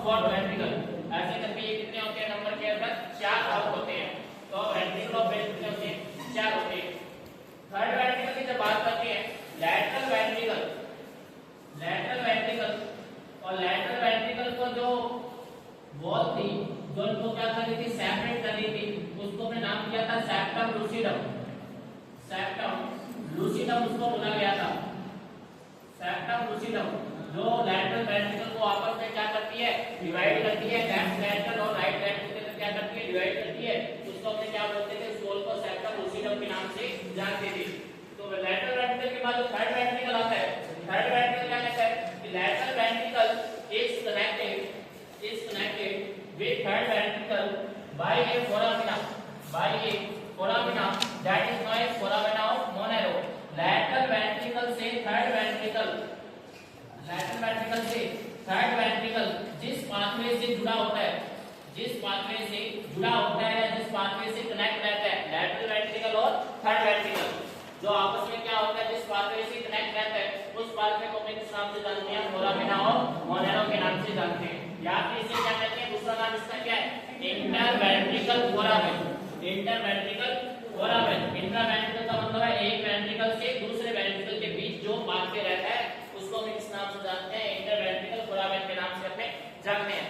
Fourth ventricle. ऐसे करके ये कितने होते हैं नंबर के अंदर 4 भाग होते हैं। तो वेंट्रिकल ऑफ ब्रेन कितने होते हैं 4 होते हैं। थर्ड वेंट्रिकल की जब बात करते हैं लैटरल वेंट्रिकल, लैटरल वेंट्रिकल और लैटरल वेंट्रिकल को जो वॉल थी जो इनको क्या कर रही थी सेपरेट कर रही थी उसको हमने नाम दिया था सेप्टम लूसिडम। सेप्टम लूसिडम उसको बोला गया था। सेप्टम लूसिडम जो लैटरल वेंट्रिकल को आपस में क्या करती है डिवाइड करती है, लेफ्ट लैटरल और राइट लैटरल के अंदर क्या करती है डिवाइड करती है। उसको हमने क्या बोलते थे उस वॉल को सेप्टम लूसिडम के नाम से जानते थे। तो लैटरल वेंट्रिकल के बाद जो थर्ड वेंट्रिकल आता है, थर्ड वेंट्रिकल क्या कहता है कि lateral ventricle is connected with third ventricle by a foramina, that is known as foramina of Monero। lateral ventricle से third ventricle जिस पाथवे से जुड़ा होता है, जिस पाथवे से जुड़ा होता है या जिस पाथवे से कनेक्ट रहता है lateral ventricle और third ventricle जो आपस में क्या होता है जिस पाथवे से कनेक्ट रहता है उस पाथवे को हम किस नाम से जानते हैं फोरामिना और मोनेरो के नाम से जानते हैं। या फिर इसे क्या कहते हैं दूसरा नाम इसका क्या है इंटरवेंट्रिकल फोरामेन। इंटरवेंट्रिकल फोरामेन, इंट्रावेंट्रिकल का मतलब है एक वेंट्रिकल से दूसरे वेंट्रिकल के बीच जो पाथवे रहता है उसको हम किस नाम से जानते हैं इंटरवेंट्रिकल फोरामेन के नाम से अपने जानते हैं।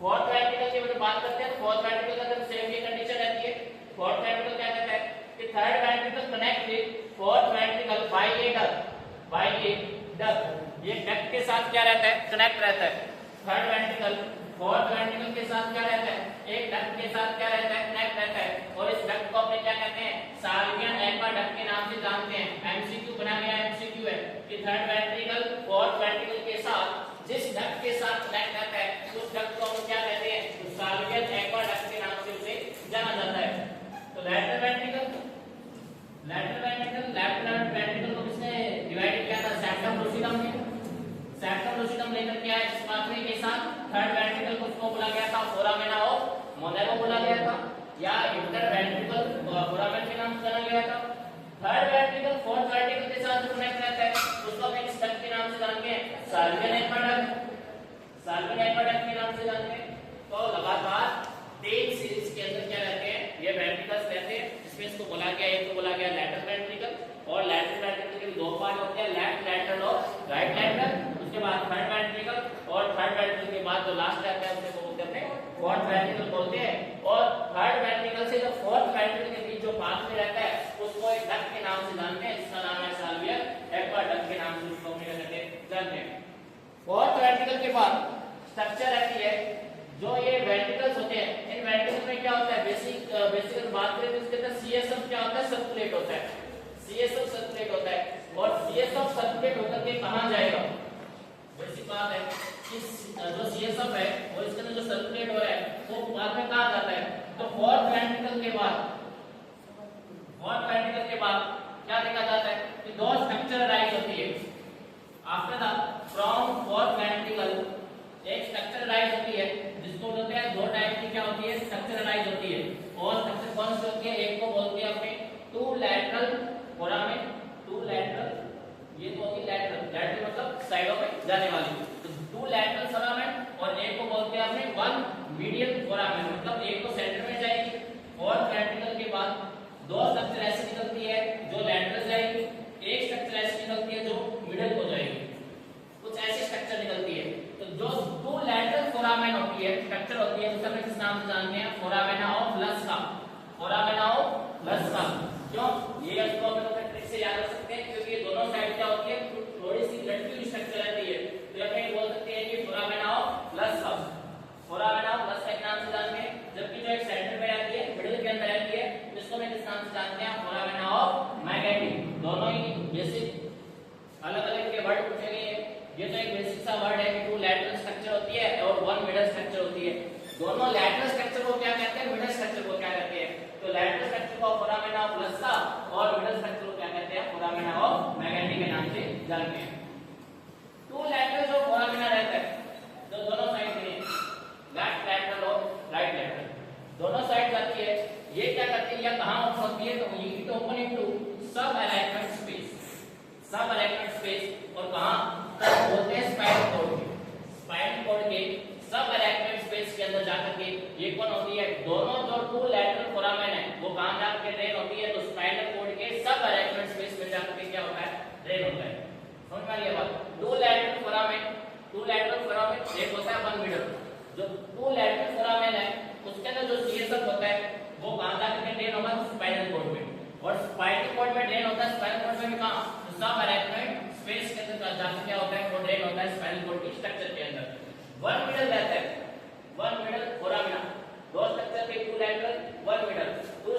फोर्थ वेंट्रिकल की बात करते हैं। फोर्थ वेंट्रिकल का जब सेम ये कंडीशन रहती है, फोर्थ वेंट्रिकल क्या कहता है कि third ventricle connect with fourth ventricle by a duct. ये डक्ट के साथ क्या रहता है कनेक्ट रहता है। थर्ड वेंट्रिकल फोर्थ वेंट्रिकल के साथ क्या रहता है एक डक्ट के साथ क्या रहता है कनेक्ट रहता है और इस डक्ट को अपने क्या कहते हैं साल्वियन एक्वाडक्ट के नाम से जानते हैं। एमसीक्यू बना गया, एमसीक्यू है कि थर्ड वेंट्रिकल फोर्थ वेंट्रिकल के साथ जिस डक्ट के साथ कनेक्ट रहता है उस डक्ट को हम क्या कहते हैं तो साल्वियन एक्वाडक्ट के नाम से उसे जाना जाता है। तो लैटरल वेंट्रिकल को किसने डिवाइड किया था सेप्टम लूसिडम ने। सेप्टम लूसिडम लेकर के आया जिस पाथवे के साथ थर्ड वेंट्रिकल को उसको बोला गया था फोरामेना ऑफ मोनेरो बोला गया था या इंटरवेंट्रिकल फोरामेन के नाम से जाना गया था। थर्ड वेंट्रिकल फोर्थ वेंट्रिकल के साथ जो कनेक्ट रहता है उसको हम किस डक्ट के नाम से जानते हैं साल्वियन एक्वाडक्ट। साल्वियन एक्वाडक्ट के नाम से जानते हैं। तो लगातार 3 सीरीज के अंदर क्या रहते हैं ये वेंट्रिकल्स रहते हैं जिसमें इसको बोला गया एक को बोला गया लैटरल वेंट्रिकल और लैटरल वेंट्रिकल के दो पार्ट होते हैं लेफ्ट लैटरल और राइट लैटरल। उसके बाद थर्ड वेंट्रिकल और थर्ड वेंट्रिकल के बाद जो लास्ट रहता है उसे बोलते हैं फोर्थ वेंट्रिकल बोलते हैं। और थर्ड वेंट्रिकल से जो फोर्थ वेंट्रिकल के बीच जो पाथवे रहता है उसको एक डक्ट के नाम से जानते हैं जिसका नाम है साल्वियन एक्वाडक्ट के नाम से उसको हम जानते हैं। फोर्थ वेंट्रिकल के बाद स्ट्रक्चर रहती है जो ये वेंट्रिकल्स होते हैं। इन वेंट्रिकल में क्या होता है बेसिकल बात करें तो इसके अंदर सीएसएफ क्या होता है सर्कुलेट होता है। सीएसएफ सर्कुलेट होता है और सीएसएफ सर्कुलेट होकर के कहां जाएगा बेसिक बात है कि जो सीएसएफ है और इसके अंदर जो सर्कुलेट हो रहा है वो बाद में कहां जाता है तो फोर्थ वेंट्रिकल के बाद क्या देखा जाता है कि दो स्ट्रक्चर राइज होती है। After the from fourth ventricle एक स्ट्रक्चर राइज होती है जिसको बोलते हैं दो टाइप की क्या होती है स्ट्रक्चर राइज होती है। और स्ट्रक्चर कौन सी होती है एक को बोलते हैं अपने two lateral foramen. Two lateral ये तो होती है लैटरल मतलब साइडों में जाने वाली। तो टू लैटरल फोरामेन और एक को बोलते हैं अपने वन मीडियल फोरामेन मतलब एक को सेंटर में जाएगी। फोर्थ वेंट्रिकल के बाद दो स्ट्रक्चर ऐसी निकलती है जो लैटरल जाएगी, एक स्ट्रक्चर ऐसी निकलती है जो मिडिल को जाएगी। कुछ ऐसी स्ट्रक्चर निकलती है। तो जो टू लैटरल फोरामेन होती है स्ट्रक्चर होती है उसे हम किस नाम से जानते हैं फोरामेना ऑफ लस्का। फोरामेना ऑफ लस्का क्यों ये इसको हम लोग ट्रिक से याद रख सकते हैं क्योंकि ये दोनों साइड क्या होती है थोड़ी सी लटकी हुई स्ट्रक्चर रहती है। तो हम बोल सकते हैं कि फोरामेना ऑफ लस्का। फोरामेना ऑफ लस्का के नाम से जानते हैं। जबकि जो एक सेंटर में रहती है मिडिल के अंदर रहती है जिसको हम किस नाम से जानते हैं फोरामेना ऑफ मैग्नेटिक। दोनों ही बेसिक अलग अलग के वर्ड पूछे गए हैं। ये तो एक बेसिक सा वर्ड है कि टू लैटरल स्ट्रक्चर होती है और वन मिडल स्ट्रक्चर होती है। दोनों लैटरल स्ट्रक्चर को क्या कहते हैं मिडल स्ट्रक्चर को क्या कहते हैं। तो लैटरल स्ट्रक्चर को फोरामेना ऑफ लस्का और मिडल स्ट्रक्चर को क्या कहते हैं फोरामेना ऑफ मैग्नेटिक के नाम से जानते हैं। टू लैटरल जो फोरामेना रहता है जो दोनों साइड में लेफ्ट लैटरल और राइट लैटरल दोनों साइड जाती है। ये क्या करती है या कहां ओपन होती है तो इट ओपन इनटू सब अलाइनमेंट स्पेस। सब अलाइनमेंट स्पेस और कहां बोलते हैं स्पाइनल कॉर्ड के सब अरेक्नोइड स्पेस के अंदर जाकर के ये कौन होती है, दोनों जो टू लैटरल फोरामेन है वो कहां जाकर ड्रेन होती है, तो स्पाइनल कॉर्ड के सब अरेक्नोइड स्पेस में जाकर के क्या होता है, ड्रेन होता है। समझ में आ रही है बात। टू लैटरल फोरामेन एक होता है 1 मीटर, जो टू लैटरल फोरामेन है उसके अंदर जो सीएसएफ होता है वो कहां जाकर के ड्रेन होगा, स्पाइनल कॉर्ड में, और स्पाइनल कॉर्ड में ड्रेन होता है, स्पाइनल कॉर्ड में कहां, तो सब अरेक्नोइड स्पेस के अंदर जाकर क्या होता है, वो ड्रेन होता है स्पाइनल कॉर्ड की स्ट्रक्चर के अंदर। 1 मीटर रहता है, 1 मीटर फोरामेना, दो स्ट्रक्चर थे, two lateral 1 meter, two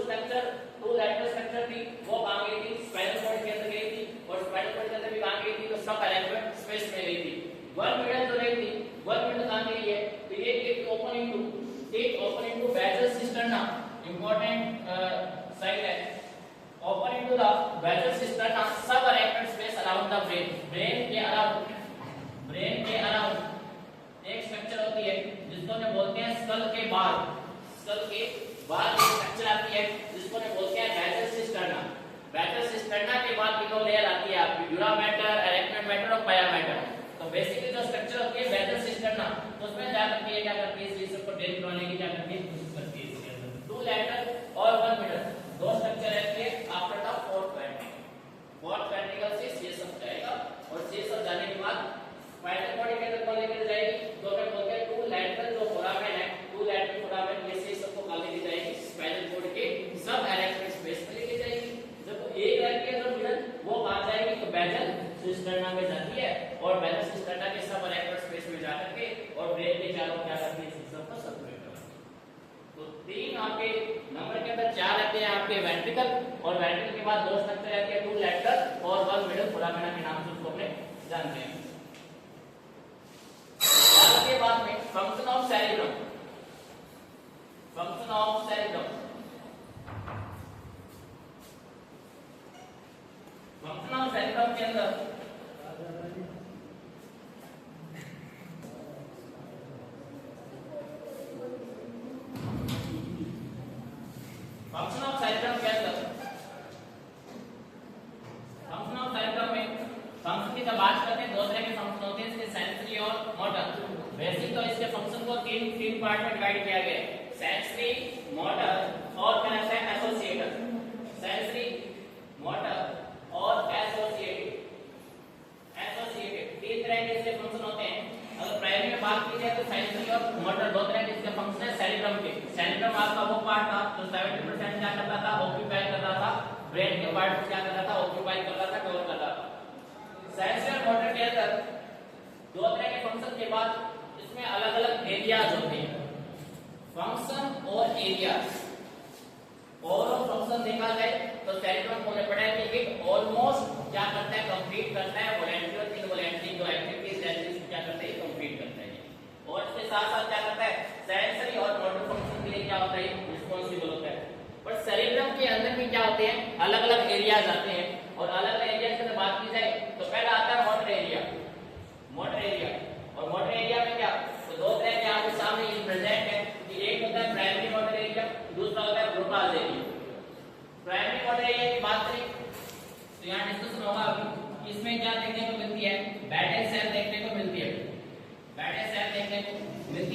lateral structure थी वो कहां गई थी, स्पाइनल कॉर्ड के अंदर गई थी, और स्पाइनल कॉर्ड के अंदर भी कहां गई थी, तो सब अरेक्नोइड स्पेस में गई थी। 1 मीटर जो रही थी, 1 मीटर कहां गई है, तो ये एक open into vessel cisterna, important site है, open into the vessel cisterna, sub arachnoid space around the brain, brain के अराउंड एक स्ट्रक्चर होती है जिसको हम बोलते हैं स्कल के बाल एक स्ट्रक्चर आती है जिसको हम बोलते हैं वेजल सिस्टर्ना। वेजल सिस्टर्ना के बाद की दो लेयर आती है आपकी, ड्यूरा मैटर, अरेक्नोइड मैटर और पाया मैटर। तो बेसिकली जो स्ट्रक्चर होती है वेजल सिस्टर्ना, उसमें जाकर के क्या करती है, इस सबको ड्रेन करने की क्या करती है, कोशिश करती है इसके अंदर। टू लैटरल और 1 मीटर दो स्ट्रक्चर रहती है आफ्टर द फोर्थ वेंट्रिकल से ये सब जाएगा, और ये सब जाने के बाद स्पाइनल कॉर्ड के अंदर कौन लेकर जाएगी, तो हम बोलते हैं टू लैटरल जो फोरामेन है, टू लैटरल फोरामेन ये से सबको कहां लेके जाएगी, स्पाइनल कॉर्ड के सब अरेक्नोइड स्पेस में लेके जाएगी। जब एक रहती है तो मिडल वो कहां जाएगी, तो वेजल सिस्टर्ना में जाती है, और वेजल सिस्टर्ना के सब अरेक्नोइड स्पेस में जाकर के और ब्रेन के चारों क्या करती है, सिस्टम को सर्कुलेट करती है। तो तीन आपके नंबर के अंदर चार रहते हैं आपके वेंट्रिकल, और वेंट्रिकल के बाद दो स्ट्रक्चर रहते हैं टू लैटरल और 1 मिडल फोरामेना के नाम से उसको अपने जानते हैं। के बाद में फंक्शन ऑफ सेरेब्रम के अंदर फंक्शन की जब बात करते हैं दो तरह के फंक्शन होते हैं इसके, सेंसरी और मोटर। बेसिक तो इसके फंक्शन को तीन पार्ट में डिवाइड किया गया है, सेंसरी, मोटर और क्या रहता है एसोसिएटिव। सेंसरी, मोटर और एसोसिएटिव तीन तरह के इसके फंक्शन होते हैं। अगर प्राइमरी में बात की जाए तो सेंसरी और मोटर दो तरह के इसके फंक्शन है सेरेब्रम के। सेरेब्रम आपका वो पार्ट था जो 70% क्या करता था, ऑक्यूपाई कर रहा था, ब्रेन के पार्ट को क्या कर रहा था, ऑक्यूपाई कर रहा था, कवर कर रहा था। सेंसरी और मोटर के अंदर दो तरह के फंक्शन के बाद इसमें अलग अलग एरियाज होते हैं, फंक्शन और एरियाज। ओवरऑल फंक्शन देखा जाए तो सेरेब्रम होने पड़ा है कि एक ऑलमोस्ट क्या करता है, कंप्लीट करता है वोलेंट्री और इनवोलेंट्री जो एक्टिविटीज रहती है क्या करता है, कंप्लीट करता है। और इसके साथ साथ क्या करता है, सेंसरी और मोटर फंक्शन के लिए क्या होता है, रिस्पांसिबल होता है। पर सेरेब्रम के अंदर भी क्या होते हैं, अलग अलग एरियाज आते हैं, और अलग अलग एरियाज की बात की जाए तो पहला आता है मोटर एरिया। और मोटर एरिया में क्या, तो दो तरह के आपके सामने प्रेजेंट है कि एक होता है प्राइमरी मोटर एरिया, दूसरा होता है Broca's area. Primary motor area की बात करें तो यहाँ डिस्कशन होगा अभी, इसमें क्या देखने को मिलती है, बैटेल सेल देखने को मिलती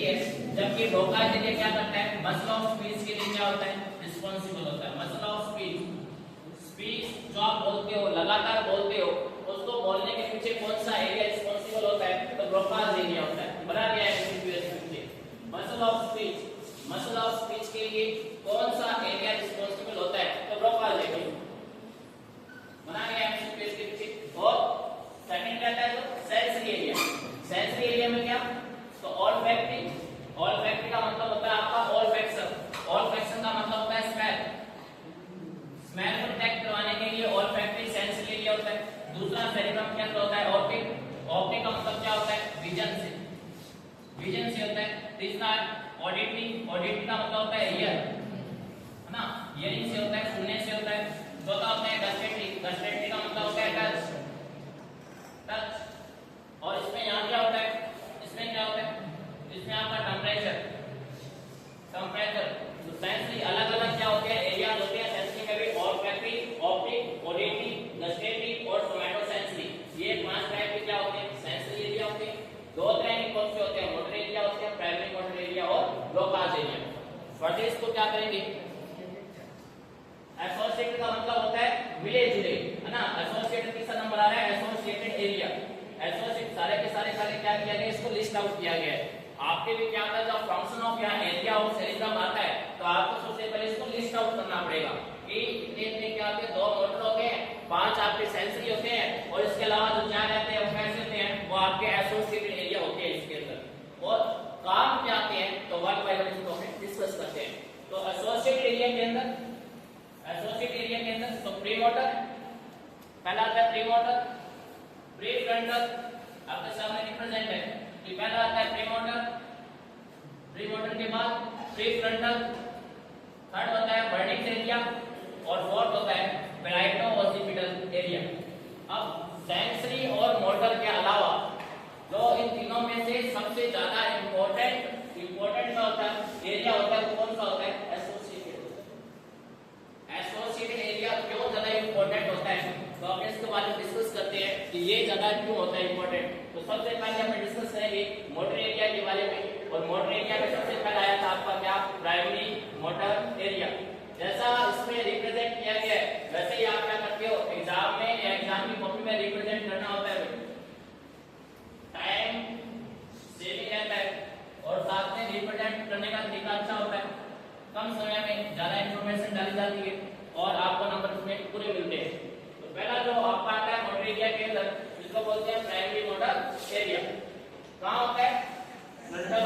है, जबकि ब्रोकास एरिया क्या करता है, मसल ऑफ स्पीच के लिए क्या होता है, रिस्पांसिबल होता है। मसल ऑफ स्पीच जो आप बोलते हो, लगातार बोलते हो, उसको बोलने के पीछे कौन सा एरिया रिस्पांसिबल होता है, तो ब्रोकास एरिया होता है। बना गया है मसल ऑफ स्पीच के लिए कौन सा एरिया रिस्पांसिबल होता है, तो ब्रोकास एरिया बना गया है स्पेस के पीछे। और सेकंड क्या है, तो सेंसरी एरिया में क्या, तो ऑल्फैक्टरी का मतलब होता है आपका ऑल्फैक्शन का मतलब होता है स्मेल को डिटेक्ट करवाने के लिए ऑल्फैक्टरी सेंसरी एरिया होता है। दूसरा सेरेब्रम के अंदर होता है ऑप्टिक का मतलब क्या होता है, विजन से होता है। तीसरा ऑडिटरी का मतलब होता है ईयर, है ना, हियरिंग से होता है, सुनने से होता है। चौथा होता है गस्टेटरी का मतलब होता है टच। और इसमें यहाँ क्या होता है, इसमें आपका टेम्परेचर। तो सेंसरी अलग अलग क्या होते हैं, एरियाज होते हैं सेंसरी में भी, ऑल्फैक्टरी, ऑप्टिक, ऑडिटरी, गस्टेटरी और सोमैटोसेंसरी। ये 5 टाइप के क्या होते हैं, सेंसरी एरिया होते हैं। दो तरह के कौन से होते हैं, मोटर एरिया होते हैं, शॉर्टेज को क्या करेंगे, एसोसिएटेड का मतलब होता है मिले जुले, है ना। एसोसिएटेड किसका नंबर आ रहा है, एसोसिएटेड एरिया। एसोसिएट सारे के सारे पहले क्या किया गया, इसको लिस्ट आउट किया गया है। आपके भी क्या आता है, जब फंक्शन ऑफ यहाँ एरिया ऑफ सेरिब्रम आता है तो आपको सबसे पहले इसको लिस्ट आउट करना पड़ेगा कि इतने क्या होते हैं, 2 मोटर होते हैं, 5 आपके सेंसरी होते हैं, और इसके अलावा जो 4 रहते हैं वो कैसे होते हैं, वो आपके एसोसिएटेड एरिया होते हैं इसके अंदर। और काम क्या आते हैं तो वन बाय वन इसको हम डिस्कस करते हैं। तो एसोसिएटेड एरिया के अंदर तो प्री मोटर पहला आता है, प्री मोटर, प्री फ्रंटल आपके सामने रिप्रेजेंट है कि पहला आता है प्री मोटर के बाद प्री फ्रंटल, थर्ड होता है वर्निक्स एरिया, और फोर्थ होता है पेराइटो ओसिपिटल एरिया। अब सेंसरी और मोटर के अलावा जो इन तीनों में से सबसे ज्यादा इंपॉर्टेंट का होता है एरिया होता है, वो कौन सा होता है, एसोसिएटेड एरिया। क्यों ज्यादा इंपॉर्टेंट होता है, तो हम इसके बारे में डिस्कस करते हैं कि ये ज्यादा क्यों होता है इंपॉर्टेंट। तो सबसे पहले हम डिस्कस करेंगे मोटर एरिया के बारे में, और मोटर एरिया में सबसे पहले आया था आपका क्या, प्राइमरी मोटर एरिया। जैसा इसमें रिप्रेजेंट किया गया है वैसे ही आप क्या करते हो, एग्जाम में या एग्जाम की कॉपी में रिप्रेजेंट करना होता है। टाइम सेविंग रहता है, और साथ में रिप्रेजेंट करने का तरीका अच्छा होता है, कम समय में ज्यादा इंफॉर्मेशन डाली जाती है और आपको नंबर इसमें पूरे मिलते हैं। तो पहला जो आपका आता है मोटर एरिया के अंदर, जिसको बोलते हैं प्राइमरी मोटर एरिया। कहाँ होता है, फ्रंटल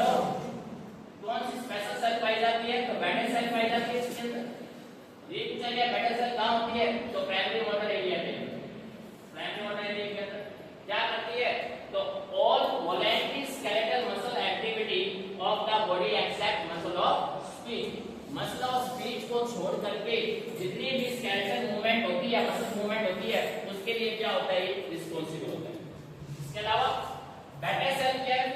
कौन सी स्पेशल सेल पाई जाती है, तो बैटल सेल पाई जाती है इसके अंदर। रीप सेल या बैटल सेल कहाँ होती है, तो प्राइमरी मोटर एरिया में। प्राइमरी मोटर एरिया के अंदर क्या करती है, तो all voluntary skeletal muscle activity of the body except muscle of speech. Muscle of speech को छोड़ करके जितनी भी स्केलेटल मूवमेंट होती है, मसल मूवमेंट होती है, उसके लिए क्या होता है, रिस्पांसिबल होता है। इसके अलावा बैटल सेल क्या है,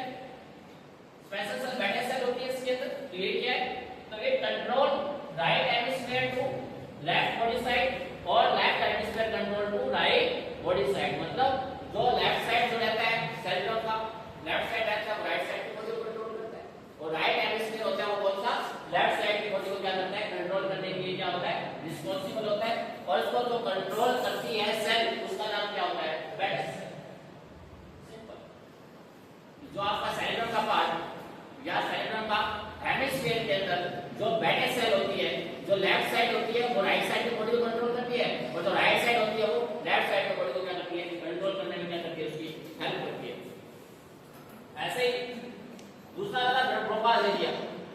स्पेशल सेल बैटल सेल होती है इसके अंदर। तो ये क्या है, तो ये control right hemisphere to left body side और left hemisphere control to right body side. मतलब जो लेफ्ट साइड जो रहता है सेरेब्रम का, लेफ्ट साइड रहता है, राइट साइड की बॉडी को कंट्रोल करता है, और राइट हेमिस्फीयर होता है वो कौन सा, लेफ्ट साइड की बॉडी को क्या करता है, कंट्रोल करने के लिए क्या होता है, रिस्पांसिबल होता है। और इसको जो कंट्रोल करती है सेल, उसका नाम क्या होता है, बैटल सेल। सिंपल। जो आपका सेरेब्रम का पार्ट या सेरेब्रम का हेमिस्फीयर के अंदर जो बैटल सेल होती है, जो लेफ्ट साइड होती है वो राइट साइड की बॉडी को कंट्रोल करती है, और जो राइट साइड होती है वो लेफ्ट साइड की बॉडी को क्या करती है, कंट्रोल करने में क्या करती है, उसकी हेल्प करती है। ऐसे ही दूसरा था ब्रोकास एरिया,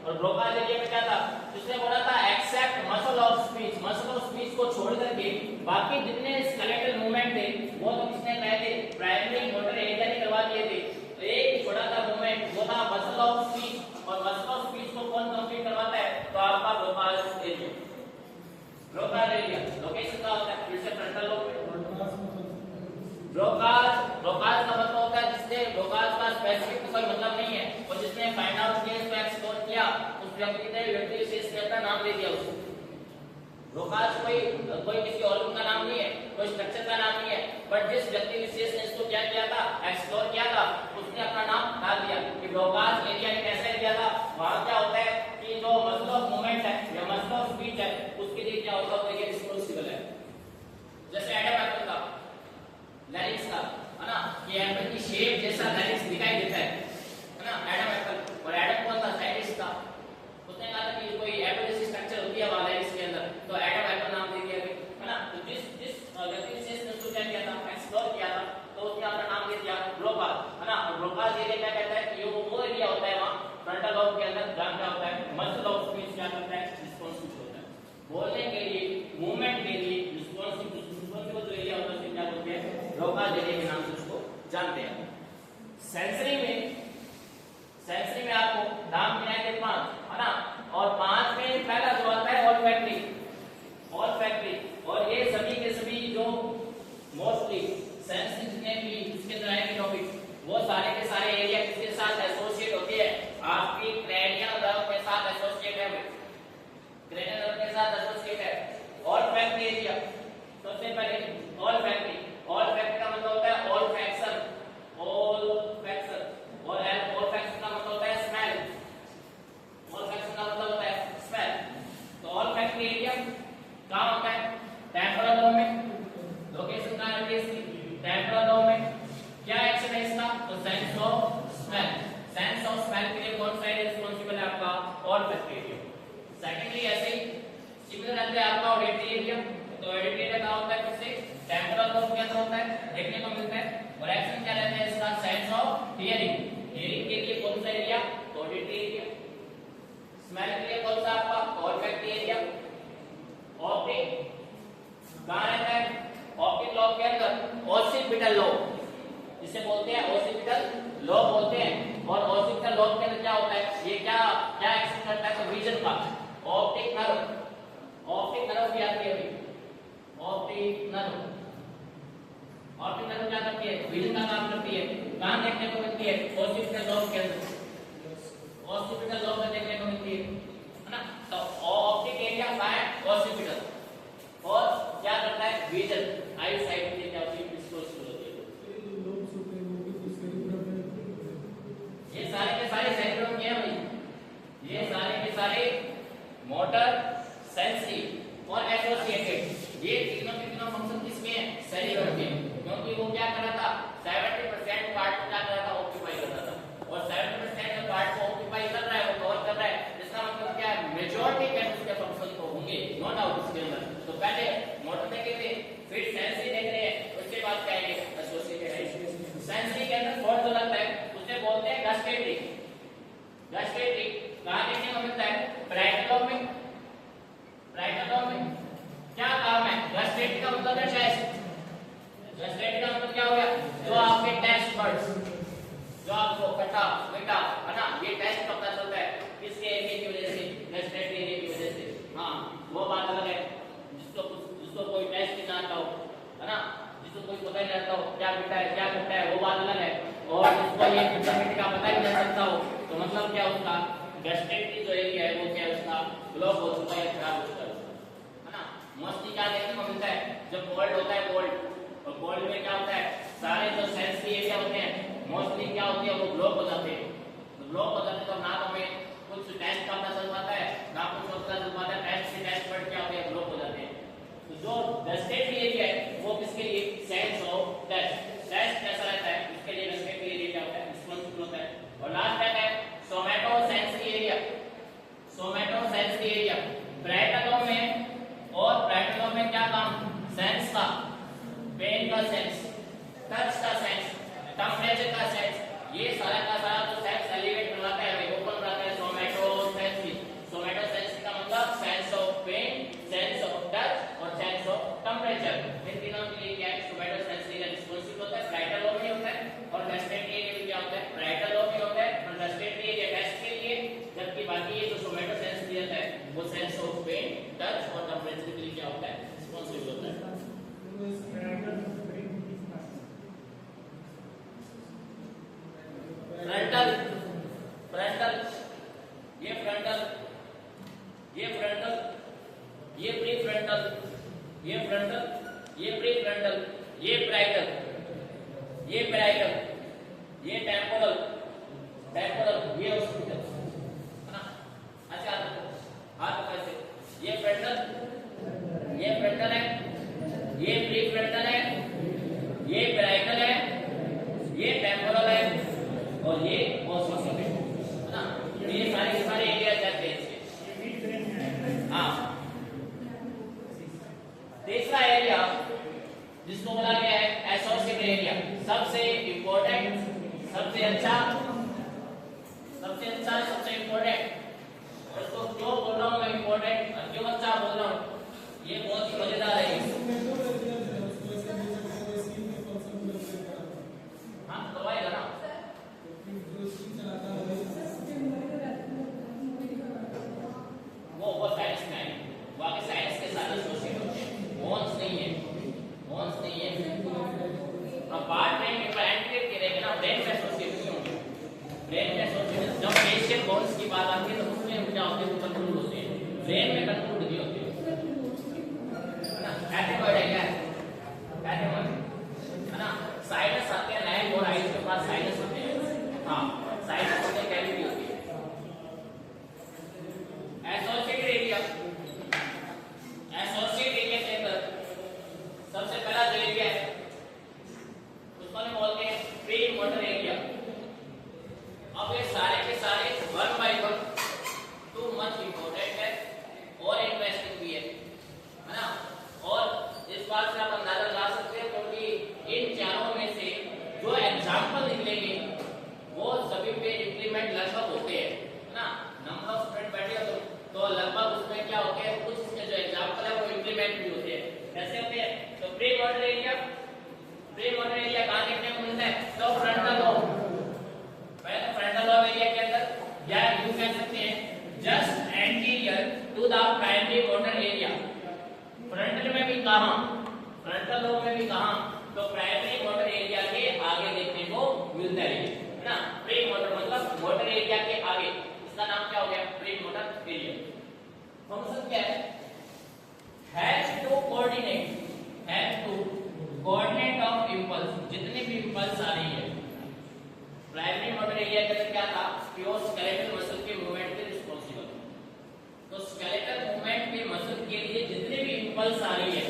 और ब्रोकास एरिया में क्या था, उसने बोला था except muscle of speech. Muscle of speech को छोड़ करके बाकी जितने स्केलेटल मूवमेंट थे वो तो किसने कहे थे, प्राइमरी मोटर एरिया ने करवा दिए थे। तो एक छोटा सा मूवमेंट वो था मसल ऑफ स्पीच, और मसल ऑफ स्पीच को कौन कंप्लीट करवाता है, तो आपका Broca's area. Broca's area location का होता है, फिर से फ्रंटल लोब। ब्रोकास का मतलब होता है जिसने, ब्रोकास का स्पेसिफिक कोई मतलब नहीं है, और जिसने फाइंड आउट किया, इसको एक्सप्लोर किया, उस व्यक्ति ने विशेष ने अपना नाम दे दिया उसको। ब्रोकास कोई किसी ऑर्गन का नाम नहीं है, कोई स्ट्रक्चर का नाम नहीं है, बट जिस व्यक्ति विशेष ने इसको क्या किया था, एक्सप्लोर किया था, उसने अपना नाम डाल दिया कि ब्रोकास एरिया ने कैसे किया था। वहां क्या होता है कि जो मसल ऑफ मूवमेंट है या मसल ऑफ स्पीच है, उसके लिए क्या होता है, ये रिस्पांसिबल है। जैसे एडम एप्पल का लैरिंक्स का, है ना, ये एप्पल की शेप जैसा लैरिंक्स दिखाई देता है ना, एडम एप्पल। और एडम कौन था, साइंटिस्ट था, उसने कहा था कि कोई एप्पल जैसी स्ट्रक्चर होती है वहां लैरिंक्स के अंदर, तो एडम एप्पल नाम दे दिया गया, है ना। तो जिस व्यक्ति विशेष ने उसको क्या किया था, एक्सप्लोर किया था, तो उसने अपना नाम दे दिया ब्रोकास, है ना। और ब्रोकास एरिया क्या कहता है कि वो एरिया होता है वहां फ्रंटल लोब के अंदर, जहां क्या होता है, मसल ऑफ स्पीच क्या करता है, रिस्पांसिबल होता है, बोलने के लिए, मूवमेंट के लिए रिस्पांसिबल जो एरिया होता है उसको क्या बोलते हैं, ब्रोकास एरिया के नाम से उसको जानते हैं। सेंसरी में आपको नाम गिनाए थे 5, है ना, और 5 में पहला जो आता है ऑल्फैक्टरी। और ये सभी के सभी जो मोस्टली सेंसरी जितने भी इसके अंदर आएंगे टॉपिक, वो सारे के सारे एरिया किसके साथ एसोसिएट होती है, आपकी क्रैनियल नर्व के साथ एसोसिएट है, क्रैनियल नर्व के साथ एसोसिएट है। ऑल्फैक्टरी एरिया सबसे पहले ऑल्फैक्टरी का मतलब होता है ऑल्फैक्शन, और ऑल्फैक्शन का मतलब होता है स्मेल, ऑल्फैक्शन का मतलब होता है स्मेल। कहाँ होता है? टेम्पोरल लोब में। लोकेशन कहाँ रहती है इसकी? टेम्पोरल लोब में। क्या एक्शन है इसका? तो sense of smell. Sense of smell के लिए कौन सा एरिया रिस्पांसिबल है आपका? Olfactory area. सेकेंडली ऐसे ही सिमिलर रहता है आपका ऑडिटरी एरिया। तो ऑडिटरी एरिया कहाँ होता है? किससे? टेम्पोरल लोब के अंदर होता है, देखने को मिलता है। और एक्शन क्या रहता है इसका? Sense of hearing. हियरिंग के लिए कौन सा एरिया? Auditory area. स्मेल के लिए कौन सा आपका? Olfactory area. ऑप्टिक कहाँ रहता है? ऑप्टिक लोब के अंदर ओसिपिटल लोब, जिसे बोलते हैं ओसिपिटल लोब बोलते हैं। और ओसिपिटल लोब के अंदर क्या होता है? ये क्या क्या एक्शन करता है? तो विजन का। ऑप्टिक नर्व, ऑप्टिक नर्व भी आती है अभी। ऑप्टिक नर्व, ऑप्टिक नर्व क्या करती है? विजन का काम करती है। कहाँ देखने को मिलती है? ओसिपिटल लोब के अंदर। ओसिपिटल लोब में देखने को मिलती है ना। तो ऑप्टिक एरिया का है ओसिपिटल। और क्या करता है? विजन, आई साइट के क्या होती है? डिस्क्लोज होती है। ये सारे के सारे सेरेब्रम के हैं भाई। ये सारे के सारे मोटर, सेंसरी और एसोसिएटेड, ये तीनों के तीनों फंक्शन किसके हैं? सेरेब्रम के। क्योंकि वो क्या कर रहा था? 70% पार्ट को क्या कर रहा था? ऑक्यूपाई कर रहा था। और 70% पार्ट को ऑक्यूपाई कर रहा है, वो कवर कर रहा है। इसका मतलब क्या है? मेजॉरिटी के उसके फंक्शन तो होंगे, नो डाउट इसके अंदर। तो पहले मोटर देखे थे, फिर सेंसरी देख रहे हैं, उसके बाद क्या है? एसोसिएटेड। सेंसरी के अंदर फोर्थ जो लगता है उसे बोलते हैं गस्टेटरी। गस्टेटरी कहाँ देखने को मिलता है? पैराइटल लोब में। पैराइटल लोब में क्या काम है? गस्टेटरी का मतलब है टेस्ट। गस्टेटरी का मतलब क्या हो गया? जो आपके टेस्ट बर्ड्स, जो आपको खट्टा मीठा है ना, ये टेस्ट पता चलता है किसके एरिया की वजह से? गस्टेटरी एरिया की वजह से। हाँ, वो बात अलग है। जिसको कोई टेस्ट नहीं आता हो, है ना, जिसको कोई पता नहीं रहता हो क्या मीठा है क्या खट्टा है, वो बात अलग है। और जिसको ये खट्टा मीठे का पता ही नहीं चलता हो, तो मतलब क्या उसका? गस्टेटरी जो एरिया है वो क्या है? उसका ब्लॉक हो चुका है, खराब हो चुका है ना। मोस्टली क्या देखने को मिलता है? जब कोल्ड होता है, कोल्ड, और कोल्ड में क्या होता है? सारे जो सेंसरी एरिया होते हैं मोस्टली क्या होती है? वो ब्लॉक हो जाते हैं। तो ब्लॉक हो जाते हैं तो ना हमें कुछ टेस्ट का पता चल पाता है, ना कुछ पता चल पाता है। टेस्ट से टेस्ट बर्ड क्या होते हैं? ब्लॉक हो जाते हैं। तो जो गस्टेटरी एरिया है वो किसके लिए? Sense of test. टेस्ट कैसा रहता है? उसके लिए गस्टेटरी एरिया क्या होता है? रिस्पांसिबल होता है। और लास्ट क्या है? सोमैटो sensory area. सोमैटो sensory area parietal lobe में। और पैराइटल लोब में क्या काम? सेंस का, पेन का सेंस, टच का सेंस, टेम्परेचर का सेंस, ये सारा का सारा जो सेंस एलिवेट बनाता है, वो कौन बनाता है? सोमैटो सेंसरी। सोमैटो सेंसरी का मतलब sense of pain, sense of touch और सेंस ऑफ टेम्परेचर। इन तीनों के लिए क्या है? सोमैटो सेंसरी का रिस्पांसिबल होता है। पैराइटल लोब में होता है। और गस्टेटरी एरिया में क्या होता है? पैराइटल लोब में होता है और गस्टेटरी एरिया टेस्ट के लिए, जबकि बाकी ये जो सोमैटो सेंसरी रहता है वो सेंस ऑफ पेन, टच और टेम्परेचर के लिए क्या होता है? रिस्पांसिबल होता है। फ्रंटल, फ्रंटल, ये फ्रंटल, ये फ्रंटल, ये प्री फ्रंटल, ये फ्रंटल, ये प्री फ्रंटल, ये पैराइटल, ये पैराइटल, ये टेम्पोरल, टेम्पोरल, ये ओसिपिटल, है ना। अच्छा हाथ कैसे? ये फ्रंटल, ये फ्रंटल है, ये प्री फ्रंटल है, ये पैराइटल है, ये टेम्पोरल है और ये ओसिपिटल है ना। ये सारे के सारे एरिया जाते हैं इसके। हाँ, तीसरा एरिया जिसको बोला गया है एसोसिएटेड एरिया, सबसे इंपॉर्टेंट, सबसे अच्छा, सबसे इंपॉर्टेंट। उसको क्यों बोल रहा हूँ मैं इंपॉर्टेंट, क्यों अच्छा बोल रहा हूँ? ये बहुत ही मजेदार है। हाँ तो दवाई ना, वो साइंस में है, वो आगे साइंस के साथ एसोसिएट होते हैं। हॉर्न्स नहीं है, हॉर्न्स नहीं है। अब पार्ट में एंट्री करेंगे ना, ब्रेन में एसोसिएट नहीं होंगे। ब्रेन में एसोसिएट, जब फेशियल बोन्स की बात आती है तो उसमें क्या होते हैं? कंट्रोल होते हैं। ब्रेन में कंट्रोल नहीं होते, है ना। एथिमॉइड है क्या? एथिमॉइड, है ना। साइनस आते हैं, नेक और आईज के पास साइनस होते हैं। हाँ, साइनस होते हैं, कैविटी होती है। एसोसिएटेड एरिया, एसोसिएटेड कैसे होते हैं? तो प्री मॉडल एरिया कहां देखने को मिलता है? तो फ्रंटल लॉब, पहले तो फ्रंटल लॉब एरिया के अंदर, या यूं कह सकते हैं just anterior to the primary motor area. Frontal में भी कहां? फ्रंटल लॉब में भी कहां? तो प्राइमरी मोटर एरिया के आगे देखने को मिलता है ना। प्री मोटर मतलब मोटर एरिया के आगे, इसका नाम क्या हो गया? Pre motor area. फंक्शन क्या है? Has to coordinate of impulse, जितने भी इंपल्स आ रही है। प्राइमरी मोटर एरिया के अंदर क्या था? प्योर स्केलेटल मसल के मूवमेंट के रिस्पांसिबल। तो स्केलेटल मूवमेंट के मसल के लिए जितने भी इंपल्स आ रही है,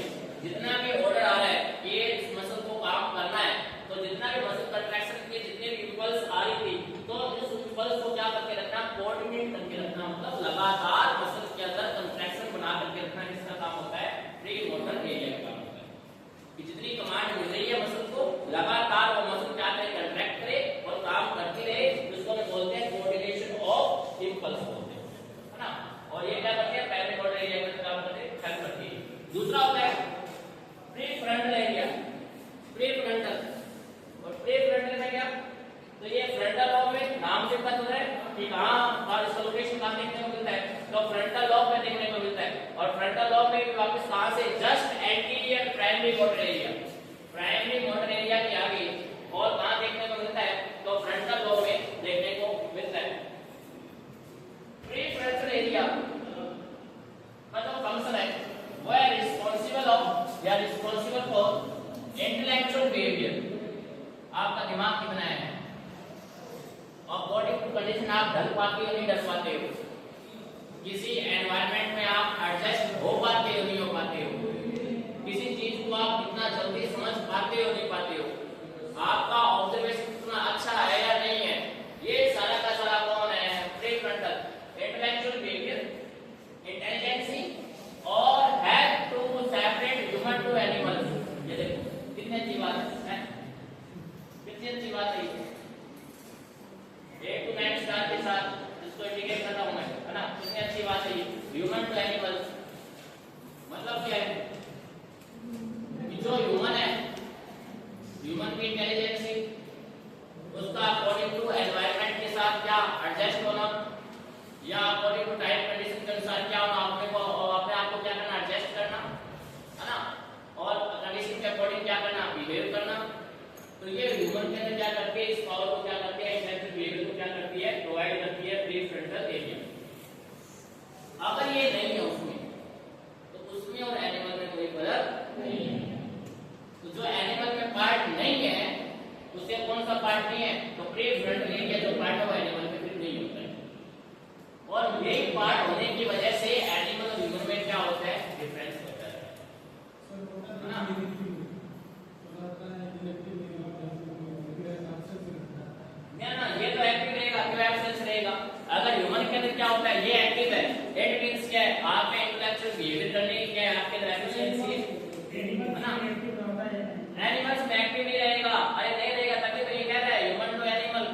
जितना भी ऑर्डर आ रहा है कि इस मसल को काम करना है, तो जितना भी मसल कंट्रैक्शन के जितने भी इंपल्स आ रही थी, तो इस इंपल्स को क्या करके रखना? कोऑर्डिनेट करके रखना, मतलब लगातार मसल के अंदर कंट्रैक्शन बना करके रखना। किसका काम होता है? प्री मोटर एरिया का काम होता है कि जितनी कमांड मिल रही है मसल को, लगातार वो मसल क्या करे? कंट्रैक्ट करे और काम करती रहे। इसको हम बोलते हैं कोऑर्डिनेशन ऑफ इंपल्स बोलते हैं, है ना। और ये क्या करती है? प्राइमरी मोटर एरिया में काम करते हैं, हेल्प करती है। दूसरा होता है प्रीफ्रंटल एरिया, प्रीफ्रंटल। और प्रीफ्रंटल में क्या? तो ये फ्रंटल लॉब में नाम से पता चल रहा है कि कहां और इसका लोकेशन कहां देखने को मिलता है? तो फ्रंटल लॉब में देखने को मिलता है। और फ्रंटल लॉब में भी वापस कहां से? Just anterior primary motor area, primary motor area के आगे। और कहां देखने को मिलता है? तो फ्रंटल लॉब में देखने को मिलता है। प्रीफ्रंटल एरिया मतलब फंक्शन है वो है रिस्पांसिबल फॉर इंटेलेक्चुअल बिहेवियर। आपका दिमाग कितना है? अकॉर्डिंग टू कंडीशन आप ढल पाते हो नहीं ढल पाते हो? किसी एनवायरनमेंट में आप एडजस्ट हो पाते हो नहीं हो पाते हो? किसी चीज को आप कितना जल्दी समझ पाते हो नहीं पाते हो? आपका ऑब्जर्वेशन कितना अच्छा है या नहीं है? ये सारा का सारा कौन है? प्रीफ्रंटल। इंटेलेक्चुअल बिहेवियर, इंटेलिजेंसी और have to separate human to animals. ये देखो कितनी अच्छी बात है, कितनी अच्छी बात है। 8 to 9 स्टार के साथ इसको इंडिकेट कर रहा हूं मैं, है ना। कितनी अच्छी बात है ये। ह्यूमन टू एनिमल्स मतलब क्या है? कि जो ह्यूमन है, ह्यूमन की इंटेलिजेंसी उसका अकॉर्डिंग टू एनवायरनमेंट के साथ क्या एडजस्ट होना, या अकॉर्डिंग टू टाइम कंडीशन के अनुसार क्या होना, अपने आप को क्या करना? एडजस्ट करना, है ना। और कंडीशन के अकॉर्डिंग क्या करना? बिहेव करना। तो ये ह्यूमन के अंदर क्या करती है? इस पावर को क्या करती है? इंटेलेक्चुअल बिहेवियर को क्या करती है? प्रोवाइड करती है प्रीफ्रंटल एरिया। अगर ये नहीं है उसमें, तो उसमें और एनिमल में कोई फर्क नहीं है। तो जो एनिमल में पार्ट नहीं है उसे कौन सा पार्ट नहीं है? तो प्रीफ्रंटल एरिया जो पार्ट है वो एनिमल में फिर नहीं होता है। और यही पार्ट होने की वजह से एनिमल और ह्यूमन में क्या होता है? डिफरेंस होता है ना। ना ये तो एक्टिव रहेगा, क्यों एब्सेंस रहेगा? अगर ह्यूमन के अंदर क्या होता है? ये एक्टिव है, इट मींस क्या है? आप में इंटेलेक्चुअल बिहेवियर करने की क्या है? आपके अंदर एफिशिएंसी है ना। एनिमल्स में एक्टिव नहीं रहेगा, अरे नहीं रहेगा, तभी तो ये कह रहा है human to animal,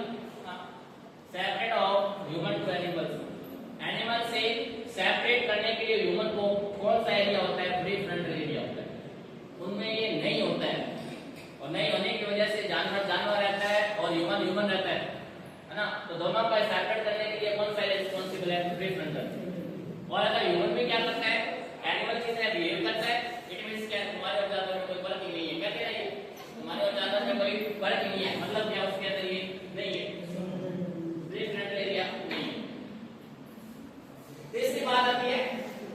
separate of human to animals. Animal से सेपरेट करने के लिए ह्यूमन को कौन सा एरिया होता है? प्रीफ्रंटल एरिया होता है। उनमें ये नहीं होता है, और नहीं होने की वजह से जानवर रहता है और ह्यूमन रहता है ना। तो दोनों को सेपरेट करने के लिए कौन सा रिस्पांसिबल है? प्रीफ्रंटल। और अगर ह्यूमन भी क्या करता है? एनिमल की तरह बिहेव करता है, इट मींस क्या? तुम्हारे और जानवर में कोई फर्क ही नहीं है। क्या कह रहा है? तुम्हारे और जानवर में कोई फर्क ही नहीं है, मतलब क्या? उसके अंदर ये नहीं है, प्रीफ्रंटल एरिया नहीं है। तीसरी बात आती है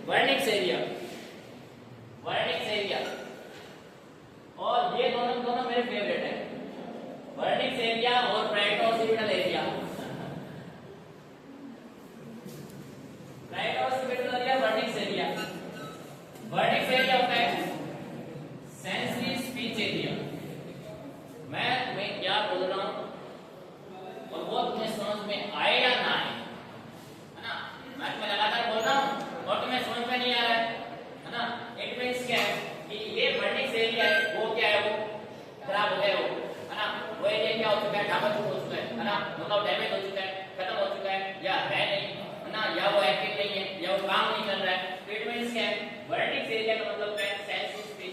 वर्निक्स एरिया। वर्निक्स एरिया, और ये दोनों मेरे फेवरेट है, वर्निक्स एरिया और parietooccipital area. Parietooccipital area, Wernicke's area. Wernicke's area होता है सेंसरी स्पीच एरिया। मैं तुम्हें क्या बोल रहा हूं और वो तुम्हें समझ में आए या ना आए, है ना। मैं तुम्हें लगातार बोल रहा हूं और तुम्हें समझ में नहीं आ रहा है ना। इट मींस क्या है कि ये वर्निक्स एरिया है, वो क्या है? वो खराब हो गया, वो, है ना। वो एरिया क्या हो चुका है? ढाबा चुका हो चुका है ना, मतलब डैमेज हो चुका है, खत्म हो चुका है, या है नहीं, है ना, या वो एक्टिव नहीं है, या वो काम नहीं कर रहा है। तो इट मींस क्या है? वर्निक्स एरिया का मतलब क्या है? सेंसरी स्पीच